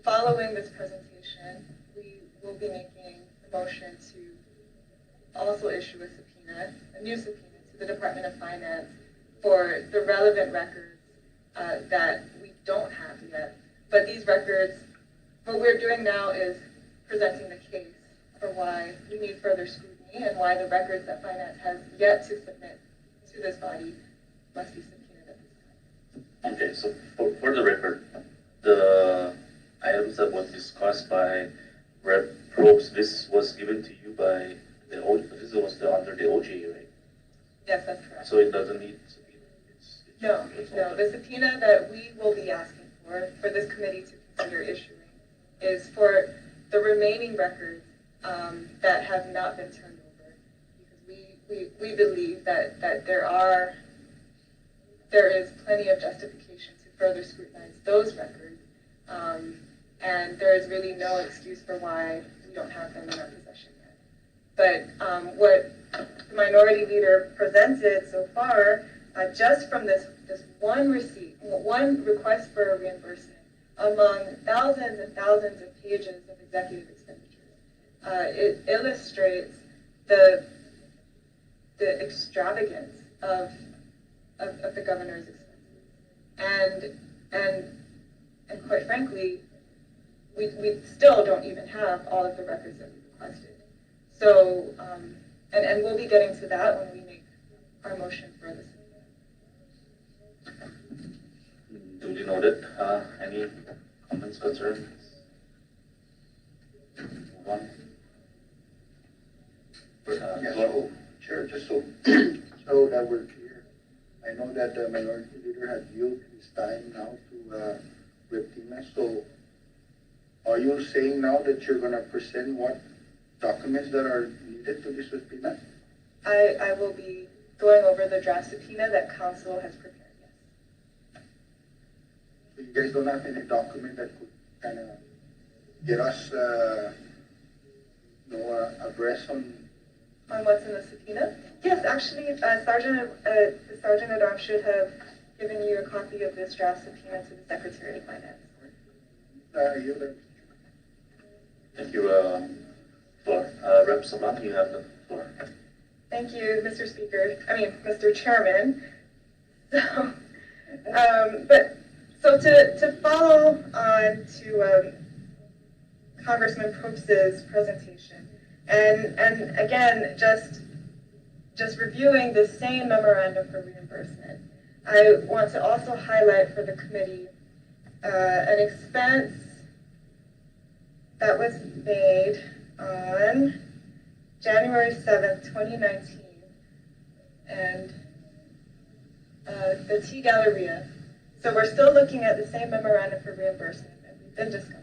following this presentation, we will be making a motion to also issue a subpoena, a new subpoena to the Department of Finance for the relevant records that we don't have yet. But these records, what we're doing now is presenting the case for why we need further scrutiny and why the records that Finance has yet to submit to this body must be subpoenaed at this time. Okay, so for the record, the items that was discussed by Rep. Probst, this was given to you by the OJ, this was under the OJ, right? Yes, that's correct. So it doesn't need subpoena? No, the subpoena that we will be asking for this committee to consider issuing is for the remaining records that have not been turned over, because we believe that there is plenty of justification to further scrutinize those records, and there is really no excuse for why we don't have them in our possession yet. But what the minority leader presented so far, just from this one receipt, one request for a reimbursement among thousands and thousands of pages of executive expenditures, it illustrates the extravagance of the governor's expenses, and quite frankly, we still don't even have all of the records that we requested. So, and we'll be getting to that when we make our motion for this. Duly noted. Any comments, concerns? Move on. Chair, just so that we're clear, I know that the minority leader has used his time now to Rep. Tina. So are you saying now that you're going to present what documents that are needed to this subpoena? I will be going over the draft subpoena that council has prepared, yes. So you guys don't have any document that could kind of get us, abreast on what's in the subpoena? Yes, actually, the Sergeant at Arms should have given you a copy of this draft subpoena to the Secretary of Finance. Thank you, Floor. Rep. Sablan, you have the floor. Thank you, Mr. Chairman. So, to follow on to Congressman Probst's presentation, and again, just reviewing the same memorandum for reimbursement, I want to also highlight for the committee an expense that was made on January 7th, 2019, and the T Galleria. So we're still looking at the same memorandum for reimbursement that we've been discussing.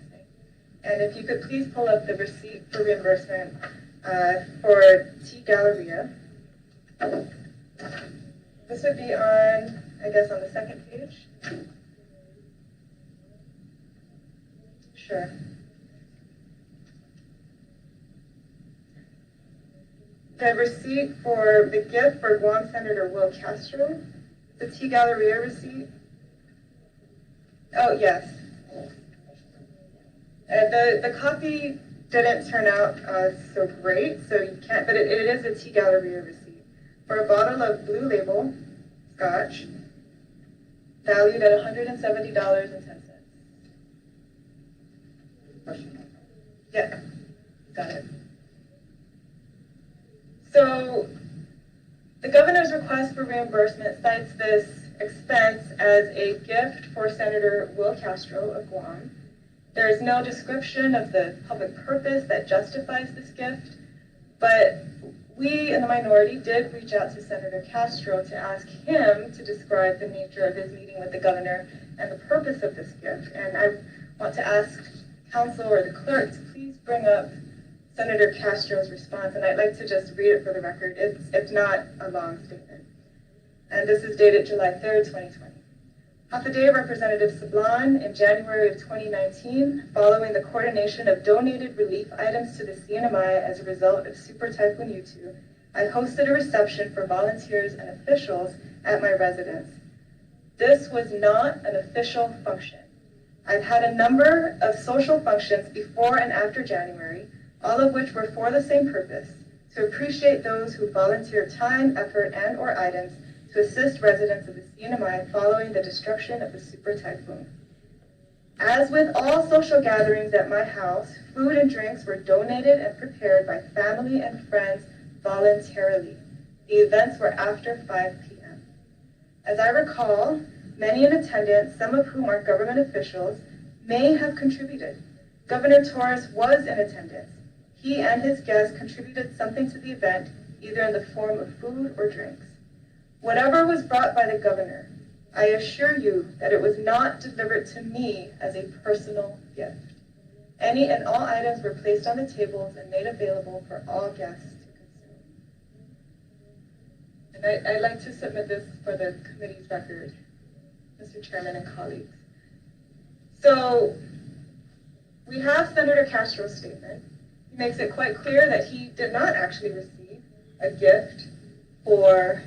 And if you could please pull up the receipt for reimbursement for T Galleria. This would be on, I guess, on the second page. Sure. The receipt for the gift for Guam Senator Wil Castro, the T Galleria receipt. Oh, yes. The copy didn't turn out so great, so you can't, but it is a T Galleria receipt for a bottle of Blue Label Scotch, valued at $170.10. Yeah, got it. So the governor's request for reimbursement cites this expense as a gift for Senator Wil Castro of Guam. There is no description of the public purpose that justifies this gift, but we in the minority did reach out to Senator Castro to ask him to describe the nature of his meeting with the governor and the purpose of this gift. And I want to ask council or the clerk to please bring up Senator Castro's response, and I'd like to just read it for the record. It's not a long statement. And this is dated July 3rd, 2020. Hathaway Representative Sablan in January of 2019, following the coordination of donated relief items to the CNMI as a result of Super Typhoon Yutu, I hosted a reception for volunteers and officials at my residence. This was not an official function. I've had a number of social functions before and after January, all of which were for the same purpose, to appreciate those who volunteered time, effort, and or items to assist residents of the CNMI following the destruction of the super typhoon. As with all social gatherings at my house, food and drinks were donated and prepared by family and friends voluntarily. The events were after 5 p.m. As I recall, many in attendance, some of whom are government officials, may have contributed. Governor Torres was in attendance. He and his guests contributed something to the event, either in the form of food or drinks. Whatever was brought by the governor, I assure you that it was not delivered to me as a personal gift. Any and all items were placed on the tables and made available for all guests to consume. And I'd like to submit this for the committee's record, Mr. Chairman and colleagues. So we have Senator Castro's statement. He makes it quite clear that he did not actually receive a gift for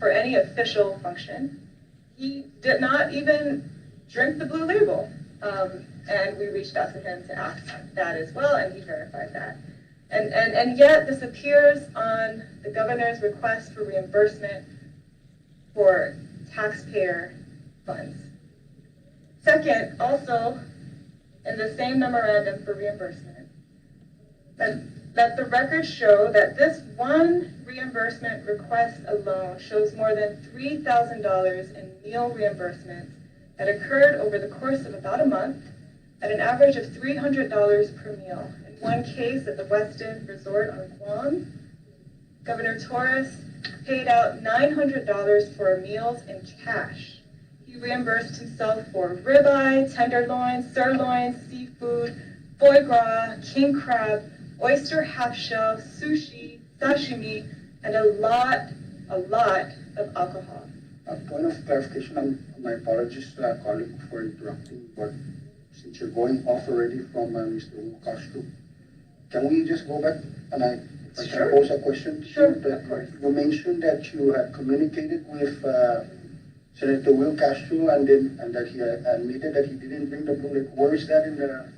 any official function. He did not even drink the blue label. And we reached out to him to ask that as well, and he verified that. And yet this appears on the governor's request for reimbursement for taxpayer funds. Second, also in the same memorandum for reimbursement, that the records show that this one reimbursement request alone shows more than $3,000 in meal reimbursements that occurred over the course of about a month at an average of $300 per meal. In one case at the Westin Resort on Guam, Governor Torres paid out $900 for meals in cash. He reimbursed himself for ribeye, tenderloin, sirloin, seafood, foie gras, king crab, oyster half shell, sushi, sashimi, and a lot of alcohol. A point of clarification, my apologies, colleague, for interrupting, but since you're going off already from Mr. Wil Castro, can we just go back and I can pose a question? Sure, of course. You mentioned that you had communicated with Senator Wil Castro and that he admitted that he didn't bring the blue label. Where is that in your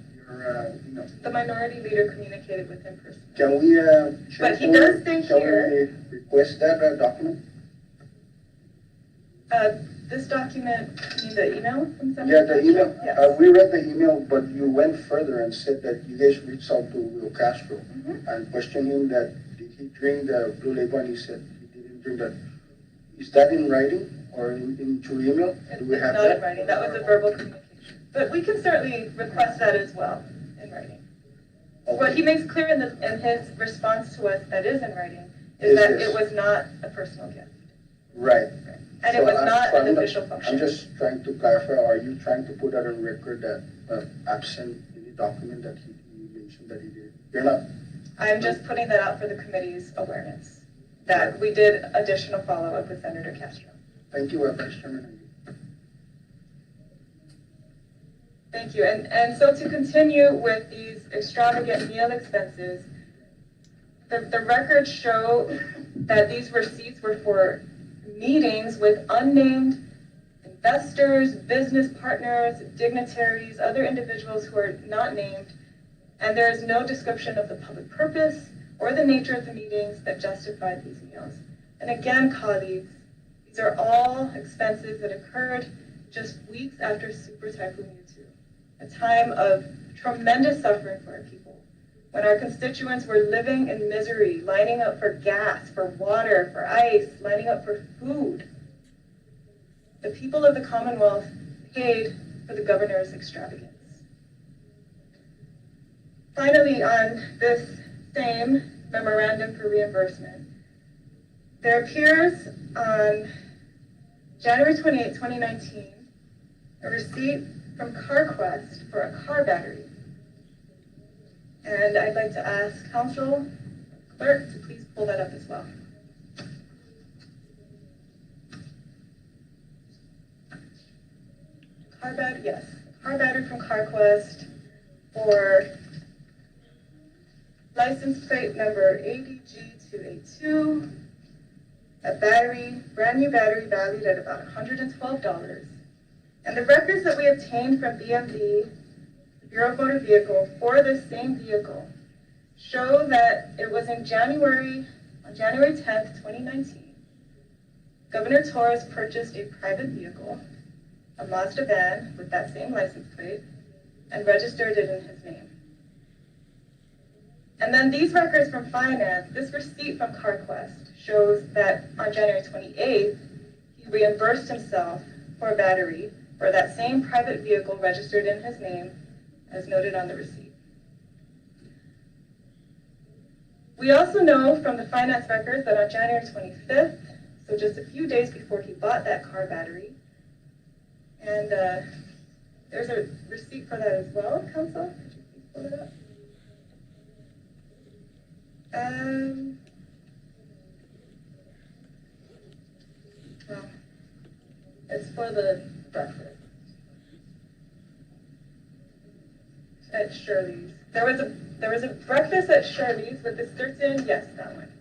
email? The minority leader communicated with him personally. Can we but he does say here. Can we request that document? This document, you mean the email from Senator? Yeah, the email. Yes. We read the email, but you went further and said that you guys reached out to Wil Castro and questioned him that did he drink the blue label, and he said he didn't drink that. Is that in writing or in through email? Do we have not that? In writing. That was a verbal communication. But we can certainly request that as well in writing. Okay. What he makes clear in his response to us that is in writing is that it was not a personal gift. Right. And so it was not an official function. I'm just trying to clarify, are you trying to put that on record that absent any document that he mentioned that he did? You're not? I'm just putting that out for the committee's awareness, that we did additional follow-up with Senator Castro. Thank you, Vice Chairman. Thank you. And so to continue with these extravagant meal expenses, the records show that these receipts were for meetings with unnamed investors, business partners, dignitaries, other individuals who are not named, and there is no description of the public purpose or the nature of the meetings that justified these meals. And again, colleagues, these are all expenses that occurred just weeks after Super Typhoon Yutu, a time of tremendous suffering for our people, when our constituents were living in misery, lining up for gas, for water, for ice, lining up for food. people of the Commonwealth paid for the governor's extravagance. Finally, on this same memorandum for reimbursement, there appears on January 28, 2019, a receipt from CarQuest for a car battery. And I'd like to ask Council Clerk to please pull that up as well. Car battery, yes. Car battery from CarQuest for license plate number ADG282, a battery, brand new battery valued at about $112. And the records that we obtained from BMV, the Bureau of Motor Vehicle, for this same vehicle show that it was on January 10th, 2019, Governor Torres purchased a private vehicle, a Mazda van with that same license plate, and registered it in his name. And then these records from finance, this receipt from CarQuest shows that on January 28th, he reimbursed himself for a battery for that same private vehicle registered in his name, as noted on the receipt. We also know from the finance records that on January 25th, so just a few days before he bought that car battery, and there's a receipt for that as well, Council. Could you please pull it up? Well, it's for the breakfast at Shirley's. There was a breakfast at Shirley's with a certain, yes, that one.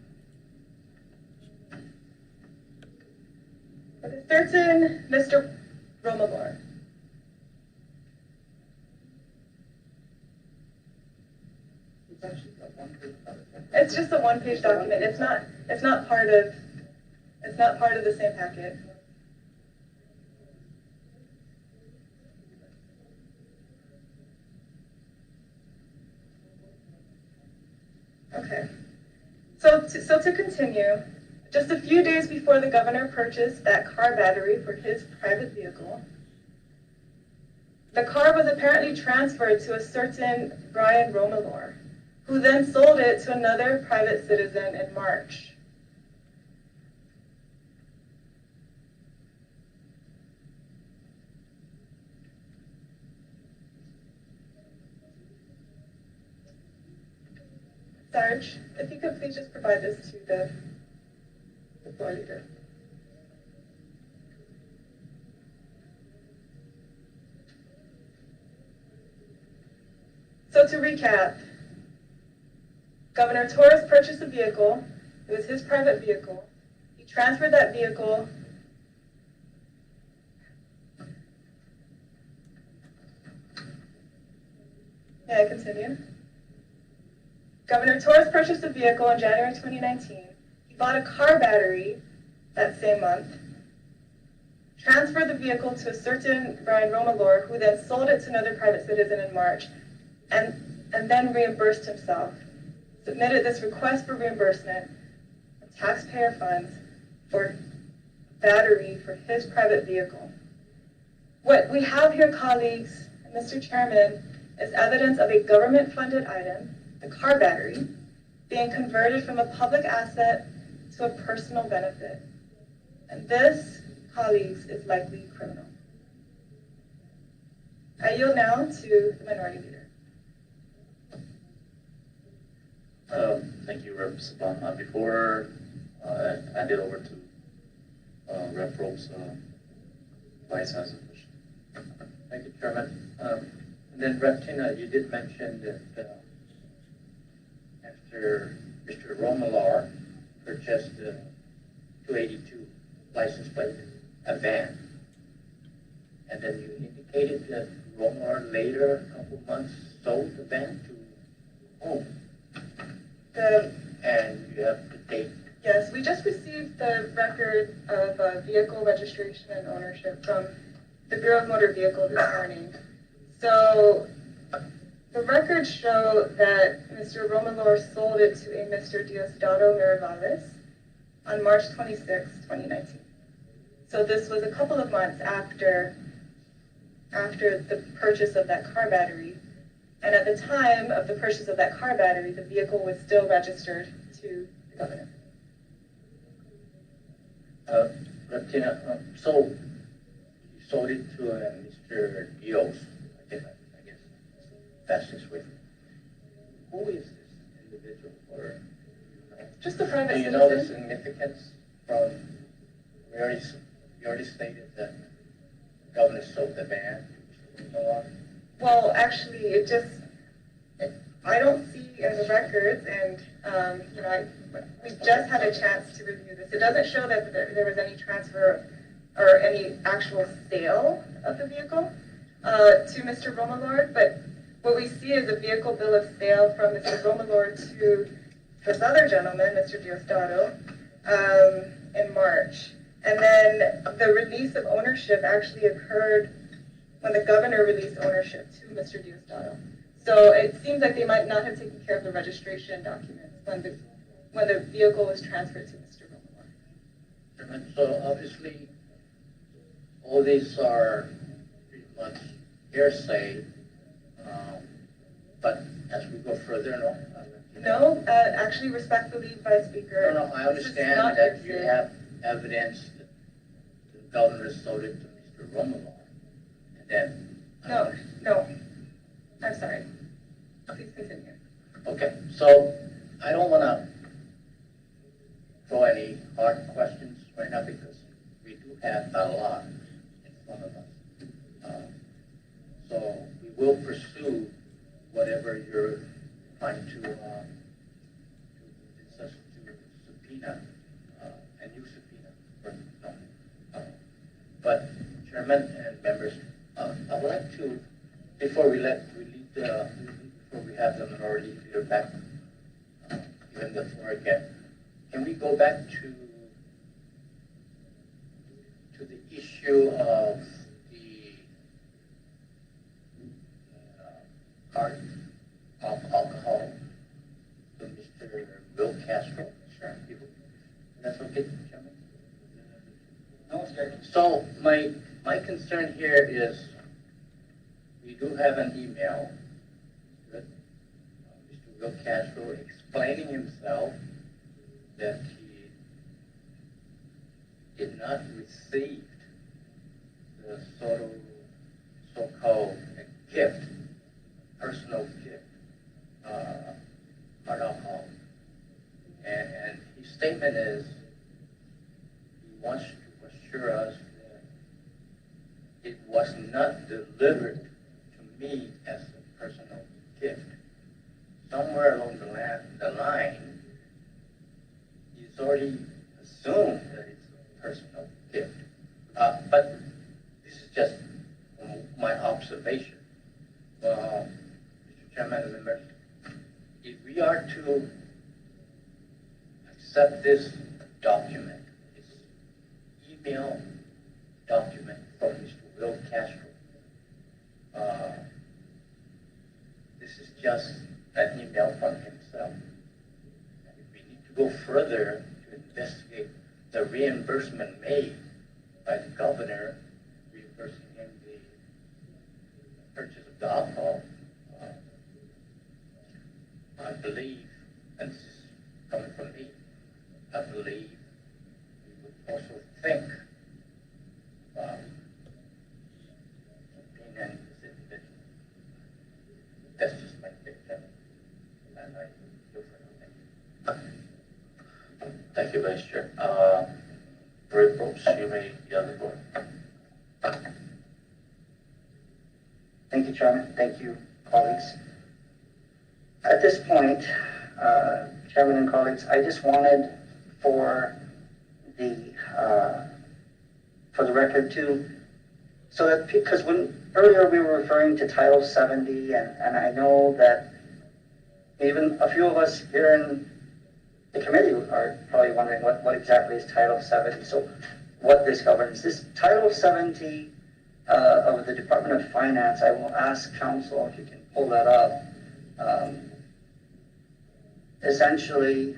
With a certain Mr. Romalor. It's just a one-page document. It's not part of the same packet. Okay. So to continue, just a few days before the governor purchased that car battery for his private vehicle, the car was apparently transferred to a certain Brian Romalor, who then sold it to another private citizen in March. Sarge, if you could please just provide this to the floor leader. So to recap, Governor Torres purchased a vehicle. It was his private vehicle. He transferred that vehicle. May I continue? Governor Torres purchased a vehicle in January 2019. He bought a car battery that same month, transferred the vehicle to a certain Brian Romalor, who then sold it to another private citizen in March, and then reimbursed himself. Submitted this request for reimbursement of taxpayer funds for battery for his private vehicle. What we have here, colleagues, and Mr. Chairman, is evidence of a government-funded item, the car battery, being converted from a public asset to a personal benefit. And this, colleagues, is likely criminal. I yield now to the Minority Leader. Thank you, Rep. Sabah. Before I hand it over to Rep. Probst, Vice has a question. Thank you, Chairman. And then Rep. Tina, you did mention that after Mr. Romalor purchased the 282 license plate, a van, and then you indicated that Romalor later, a couple months, sold the van to whom? And you have the date. Yes, we just received the record of vehicle registration and ownership from the Bureau of Motor Vehicle this morning. So the records show that Mr. Romalor sold it to a Mr. Diosdado Mirabales on March 26, 2019. So this was a couple of months after the purchase of that car battery. And at the time of the purchase of that car battery, the vehicle was still registered to the governor. So you sold it to Mr. Dios, I guess that's his way. Who is this individual? Or just a private citizen? Do you know the significance from, you already stated that the governor sold the van to Mr. Romolo? Well, actually, I don't see in the records, and, we just had a chance to review this. It doesn't show that there was any transfer or any actual sale of the vehicle to Mr. Romolord, but what we see is a vehicle bill of sale from Mr. Romolord to this other gentleman, Mr. Diosdado, in March. And then the release of ownership actually occurred when the governor released ownership to Mr. Diosdado. So it seems like they might not have taken care of the registration documents when the vehicle was transferred to Mr. Romolord. So obviously, all these are pretty much hearsay, but as we go further, No, actually, respectfully, Vice Speaker. No, I understand that you have evidence that the governor sold it to Mr. Romolo, and then. No, I'm sorry. Please continue. Okay, so I don't want to throw any hard questions right now because we do have a lot in front of us. So we will pursue whatever you're trying to subpoena, a new subpoena. But Chairman and members, I would like to, before we have the minority leader back, given the floor again, can we go back to the issue of the hard alcohol to Mr. Wil Castro? Sure. That's okay, Chairman? No, sir. So my concern here is we do have an email with Mr. Wil Castro explaining himself that he did not receive the so-called gift, personal gift, hard alcohol. And his statement is he wants to assure us that it was not delivered to me as a personal gift. Somewhere along the line, he's already assumed that it's a personal gift. But this is just my observation. Mr. Chairman and members, if we are to accept this document, this email document from Mr. Wil Castro, this is just an email from himself. And if we need to go further to investigate the reimbursement made by the governor, reimbursing him the purchase of the alcohol, I believe, and this is coming from me, I believe we would also think about subpoenaing this individual. That's just my opinion. And I do for nothing. Thank you, Vice Chair. Brett Brooks, you may be on the floor. Thank you, Chairman. Thank you, colleagues. At this point, Chairman and colleagues, I just wanted for the record to, so that, because earlier we were referring to Title 70, and I know that even a few of us here in the committee are probably wondering what exactly is Title 70, so what this governs. This Title 70 of the Department of Finance, I will ask counsel if you can pull that up. Essentially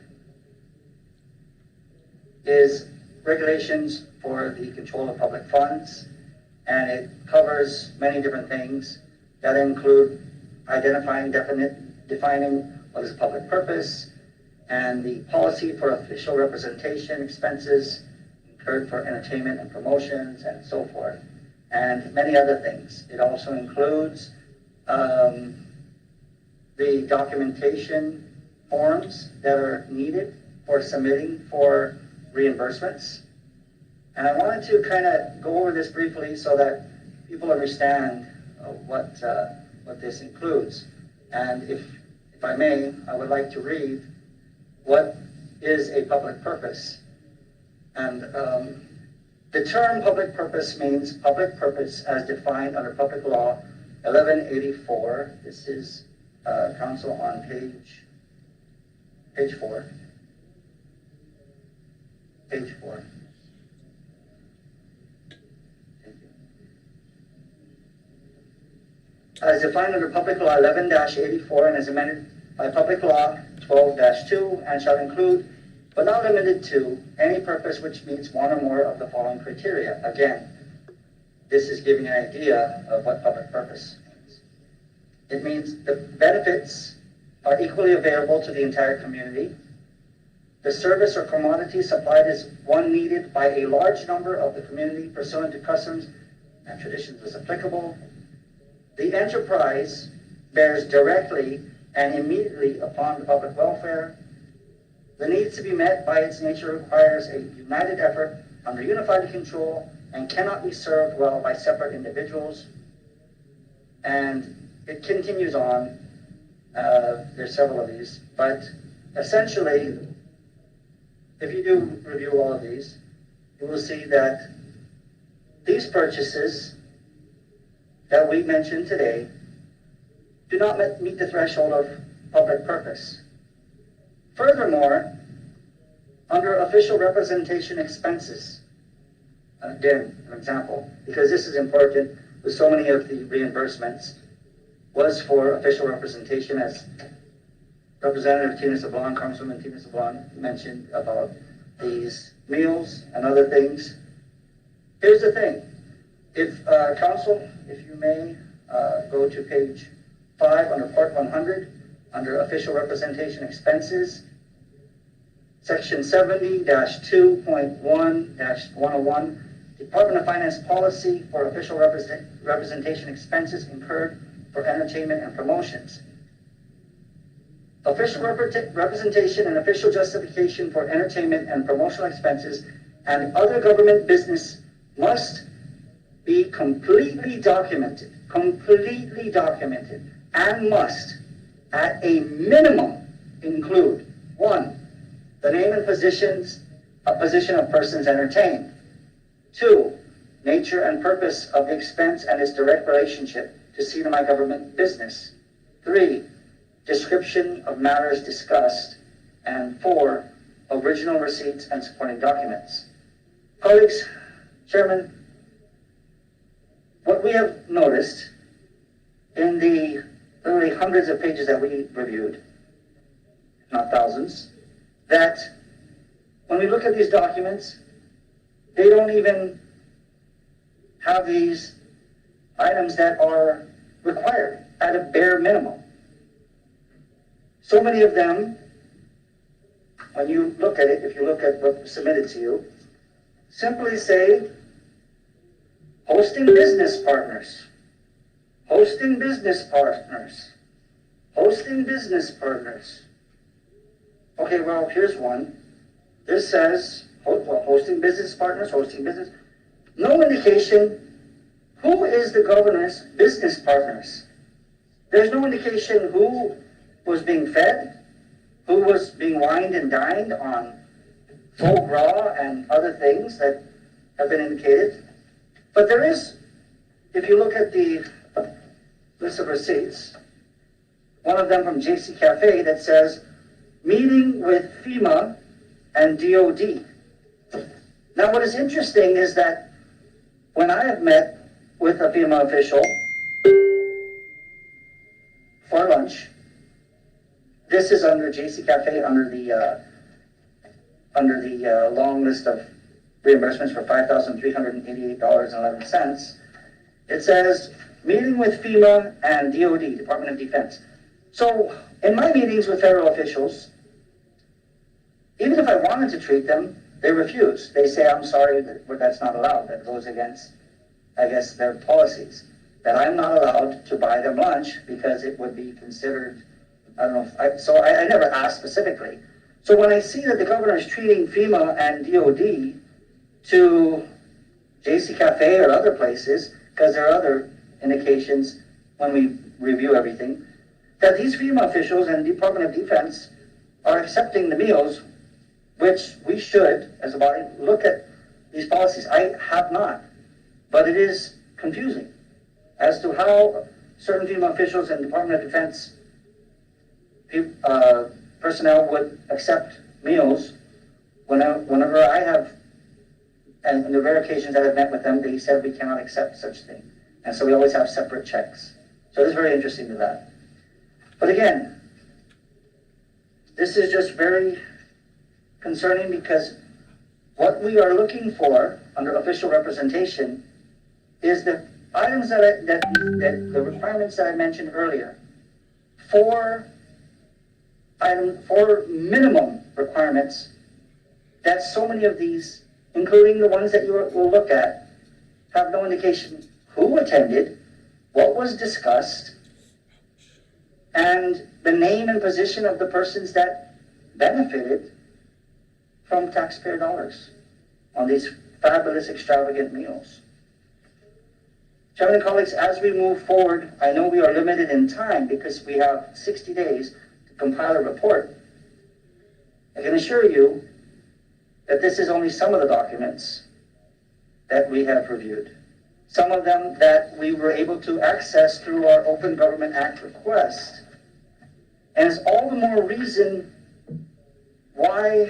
is regulations for the control of public funds, and it covers many different things that include defining what is a public purpose, and the policy for official representation expenses incurred for entertainment and promotions and so forth, and many other things. It also includes the documentation forms that are needed for submitting for reimbursements. And I wanted to kind of go over this briefly so that people understand what this includes. And if I may, I would like to read what is a public purpose. And the term public purpose means public purpose as defined under Public Law 1184. This is Council on page 4. Page 4. As defined under Public Law 11-84 and as amended by Public Law 12-2, and shall include, but not limited to, any purpose which meets one or more of the following criteria. Again, this is giving an idea of what public purpose means. It means the benefits are equally available to the entire community. The service or commodity supplied is one needed by a large number of the community pursuant to customs and traditions as applicable. The enterprise bears directly and immediately upon the public welfare. The needs to be met by its nature requires a united effort under unified control and cannot be served well by separate individuals. And it continues on. There's several of these, but essentially, if you do review all of these, you will see that these purchases that we mentioned today do not meet the threshold of public purpose. Furthermore, under official representation expenses, again, an example, because this is important with so many of the reimbursements, was for official representation, as Representative Tina Sablon, Congresswoman Tina Sablon mentioned about these meals and other things. Here's the thing. If Council, if you may, go to page 5 under Part 100, under official representation expenses, Section 70-2.1-101, Department of Finance policy for official representation expenses incurred for entertainment and promotions. Official representation and official justification for entertainment and promotional expenses and other government business must be completely documented, and must, at a minimum, include 1, the name and position of persons entertained. 2, nature and purpose of the expense and its direct relationship to CNMI government business. 3, description of matters discussed. And 4, original receipts and supporting documents. Colleagues, Chairman, what we have noticed in the literally hundreds of pages that we reviewed, if not thousands, that when we look at these documents, they don't even have these items that are required at a bare minimum. So many of them, when you look at it, if you look at what was submitted to you, simply say, hosting business partners, hosting business partners, hosting business partners. Okay, well, here's one. This says, hosting business partners, hosting business. No indication who is the governor's business partners. There's no indication who was being fed, who was being wined and dined on foie gras and other things that have been indicated. But there is, if you look at the list of receipts, one of them from JC Cafe that says, meeting with FEMA and DOD. Now what is interesting is that when I have met with a FEMA official for lunch, this is under JC Cafe, under the long list of reimbursements for $5,388.11. It says, meeting with FEMA and DOD, Department of Defense. So in my meetings with federal officials, even if I wanted to treat them, they refuse. They say, I'm sorry, that's not allowed. That goes against, I guess, their policies. That I'm not allowed to buy them lunch because it would be considered, I don't know, I never asked specifically. So when I see that the governor is treating FEMA and DOD to JC Cafe or other places, because there are other indications when we review everything, that these FEMA officials and Department of Defense are accepting the meals, which we should, as a body, look at these policies. I have not, but it is confusing as to how certain FEMA officials and Department of Defense personnel would accept meals whenever I have, and on the rare occasions that I've met with them, they said we cannot accept such thing. And so we always have separate checks. So it's very interesting to that. But again, this is just very concerning because what we are looking for under official representation is the items that the requirements that I mentioned earlier. Four minimum requirements that so many of these, including the ones that you will look at, have no indication who attended, what was discussed, and the name and position of the persons that benefited from taxpayer dollars on these fabulous, extravagant meals. Chairman and colleagues, as we move forward, I know we are limited in time because we have 60 days to compile a report. I can assure you that this is only some of the documents that we have reviewed. Some of them that we were able to access through our Open Government Act request. And it's all the more reason why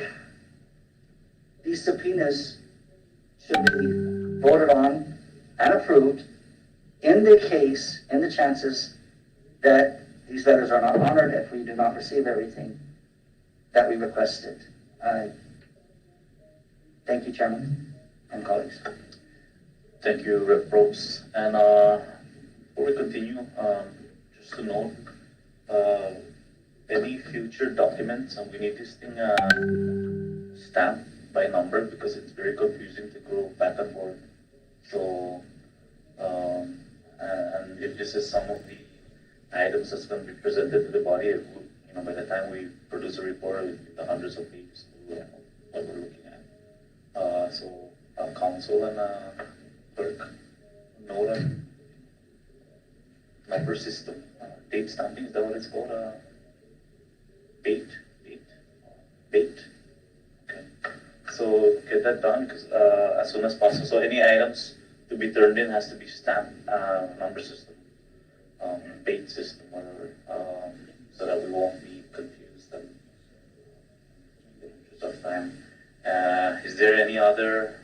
these subpoenas should be voted on and approved in the case, in the chances that these letters are not honored if we do not receive everything that we requested. Thank you, Chairman and colleagues. Thank you, Rep. Probst. And before we continue, just to note, any future documents, and we need this thing stamped by number because it's very confusing to go back and forth. So, and if this is some of the items that's going to be presented to the body, it will, by the time we produce a report, it'll be the hundreds of pages to what we're looking at. So, council and clerk, note on number system, date stamping, is that what it's called? Bait. Okay. So get that done because as soon as possible. So any items to be turned in has to be stamped, number system, bait system, whatever, so that we won't be confused and in the interest of time. Is there any other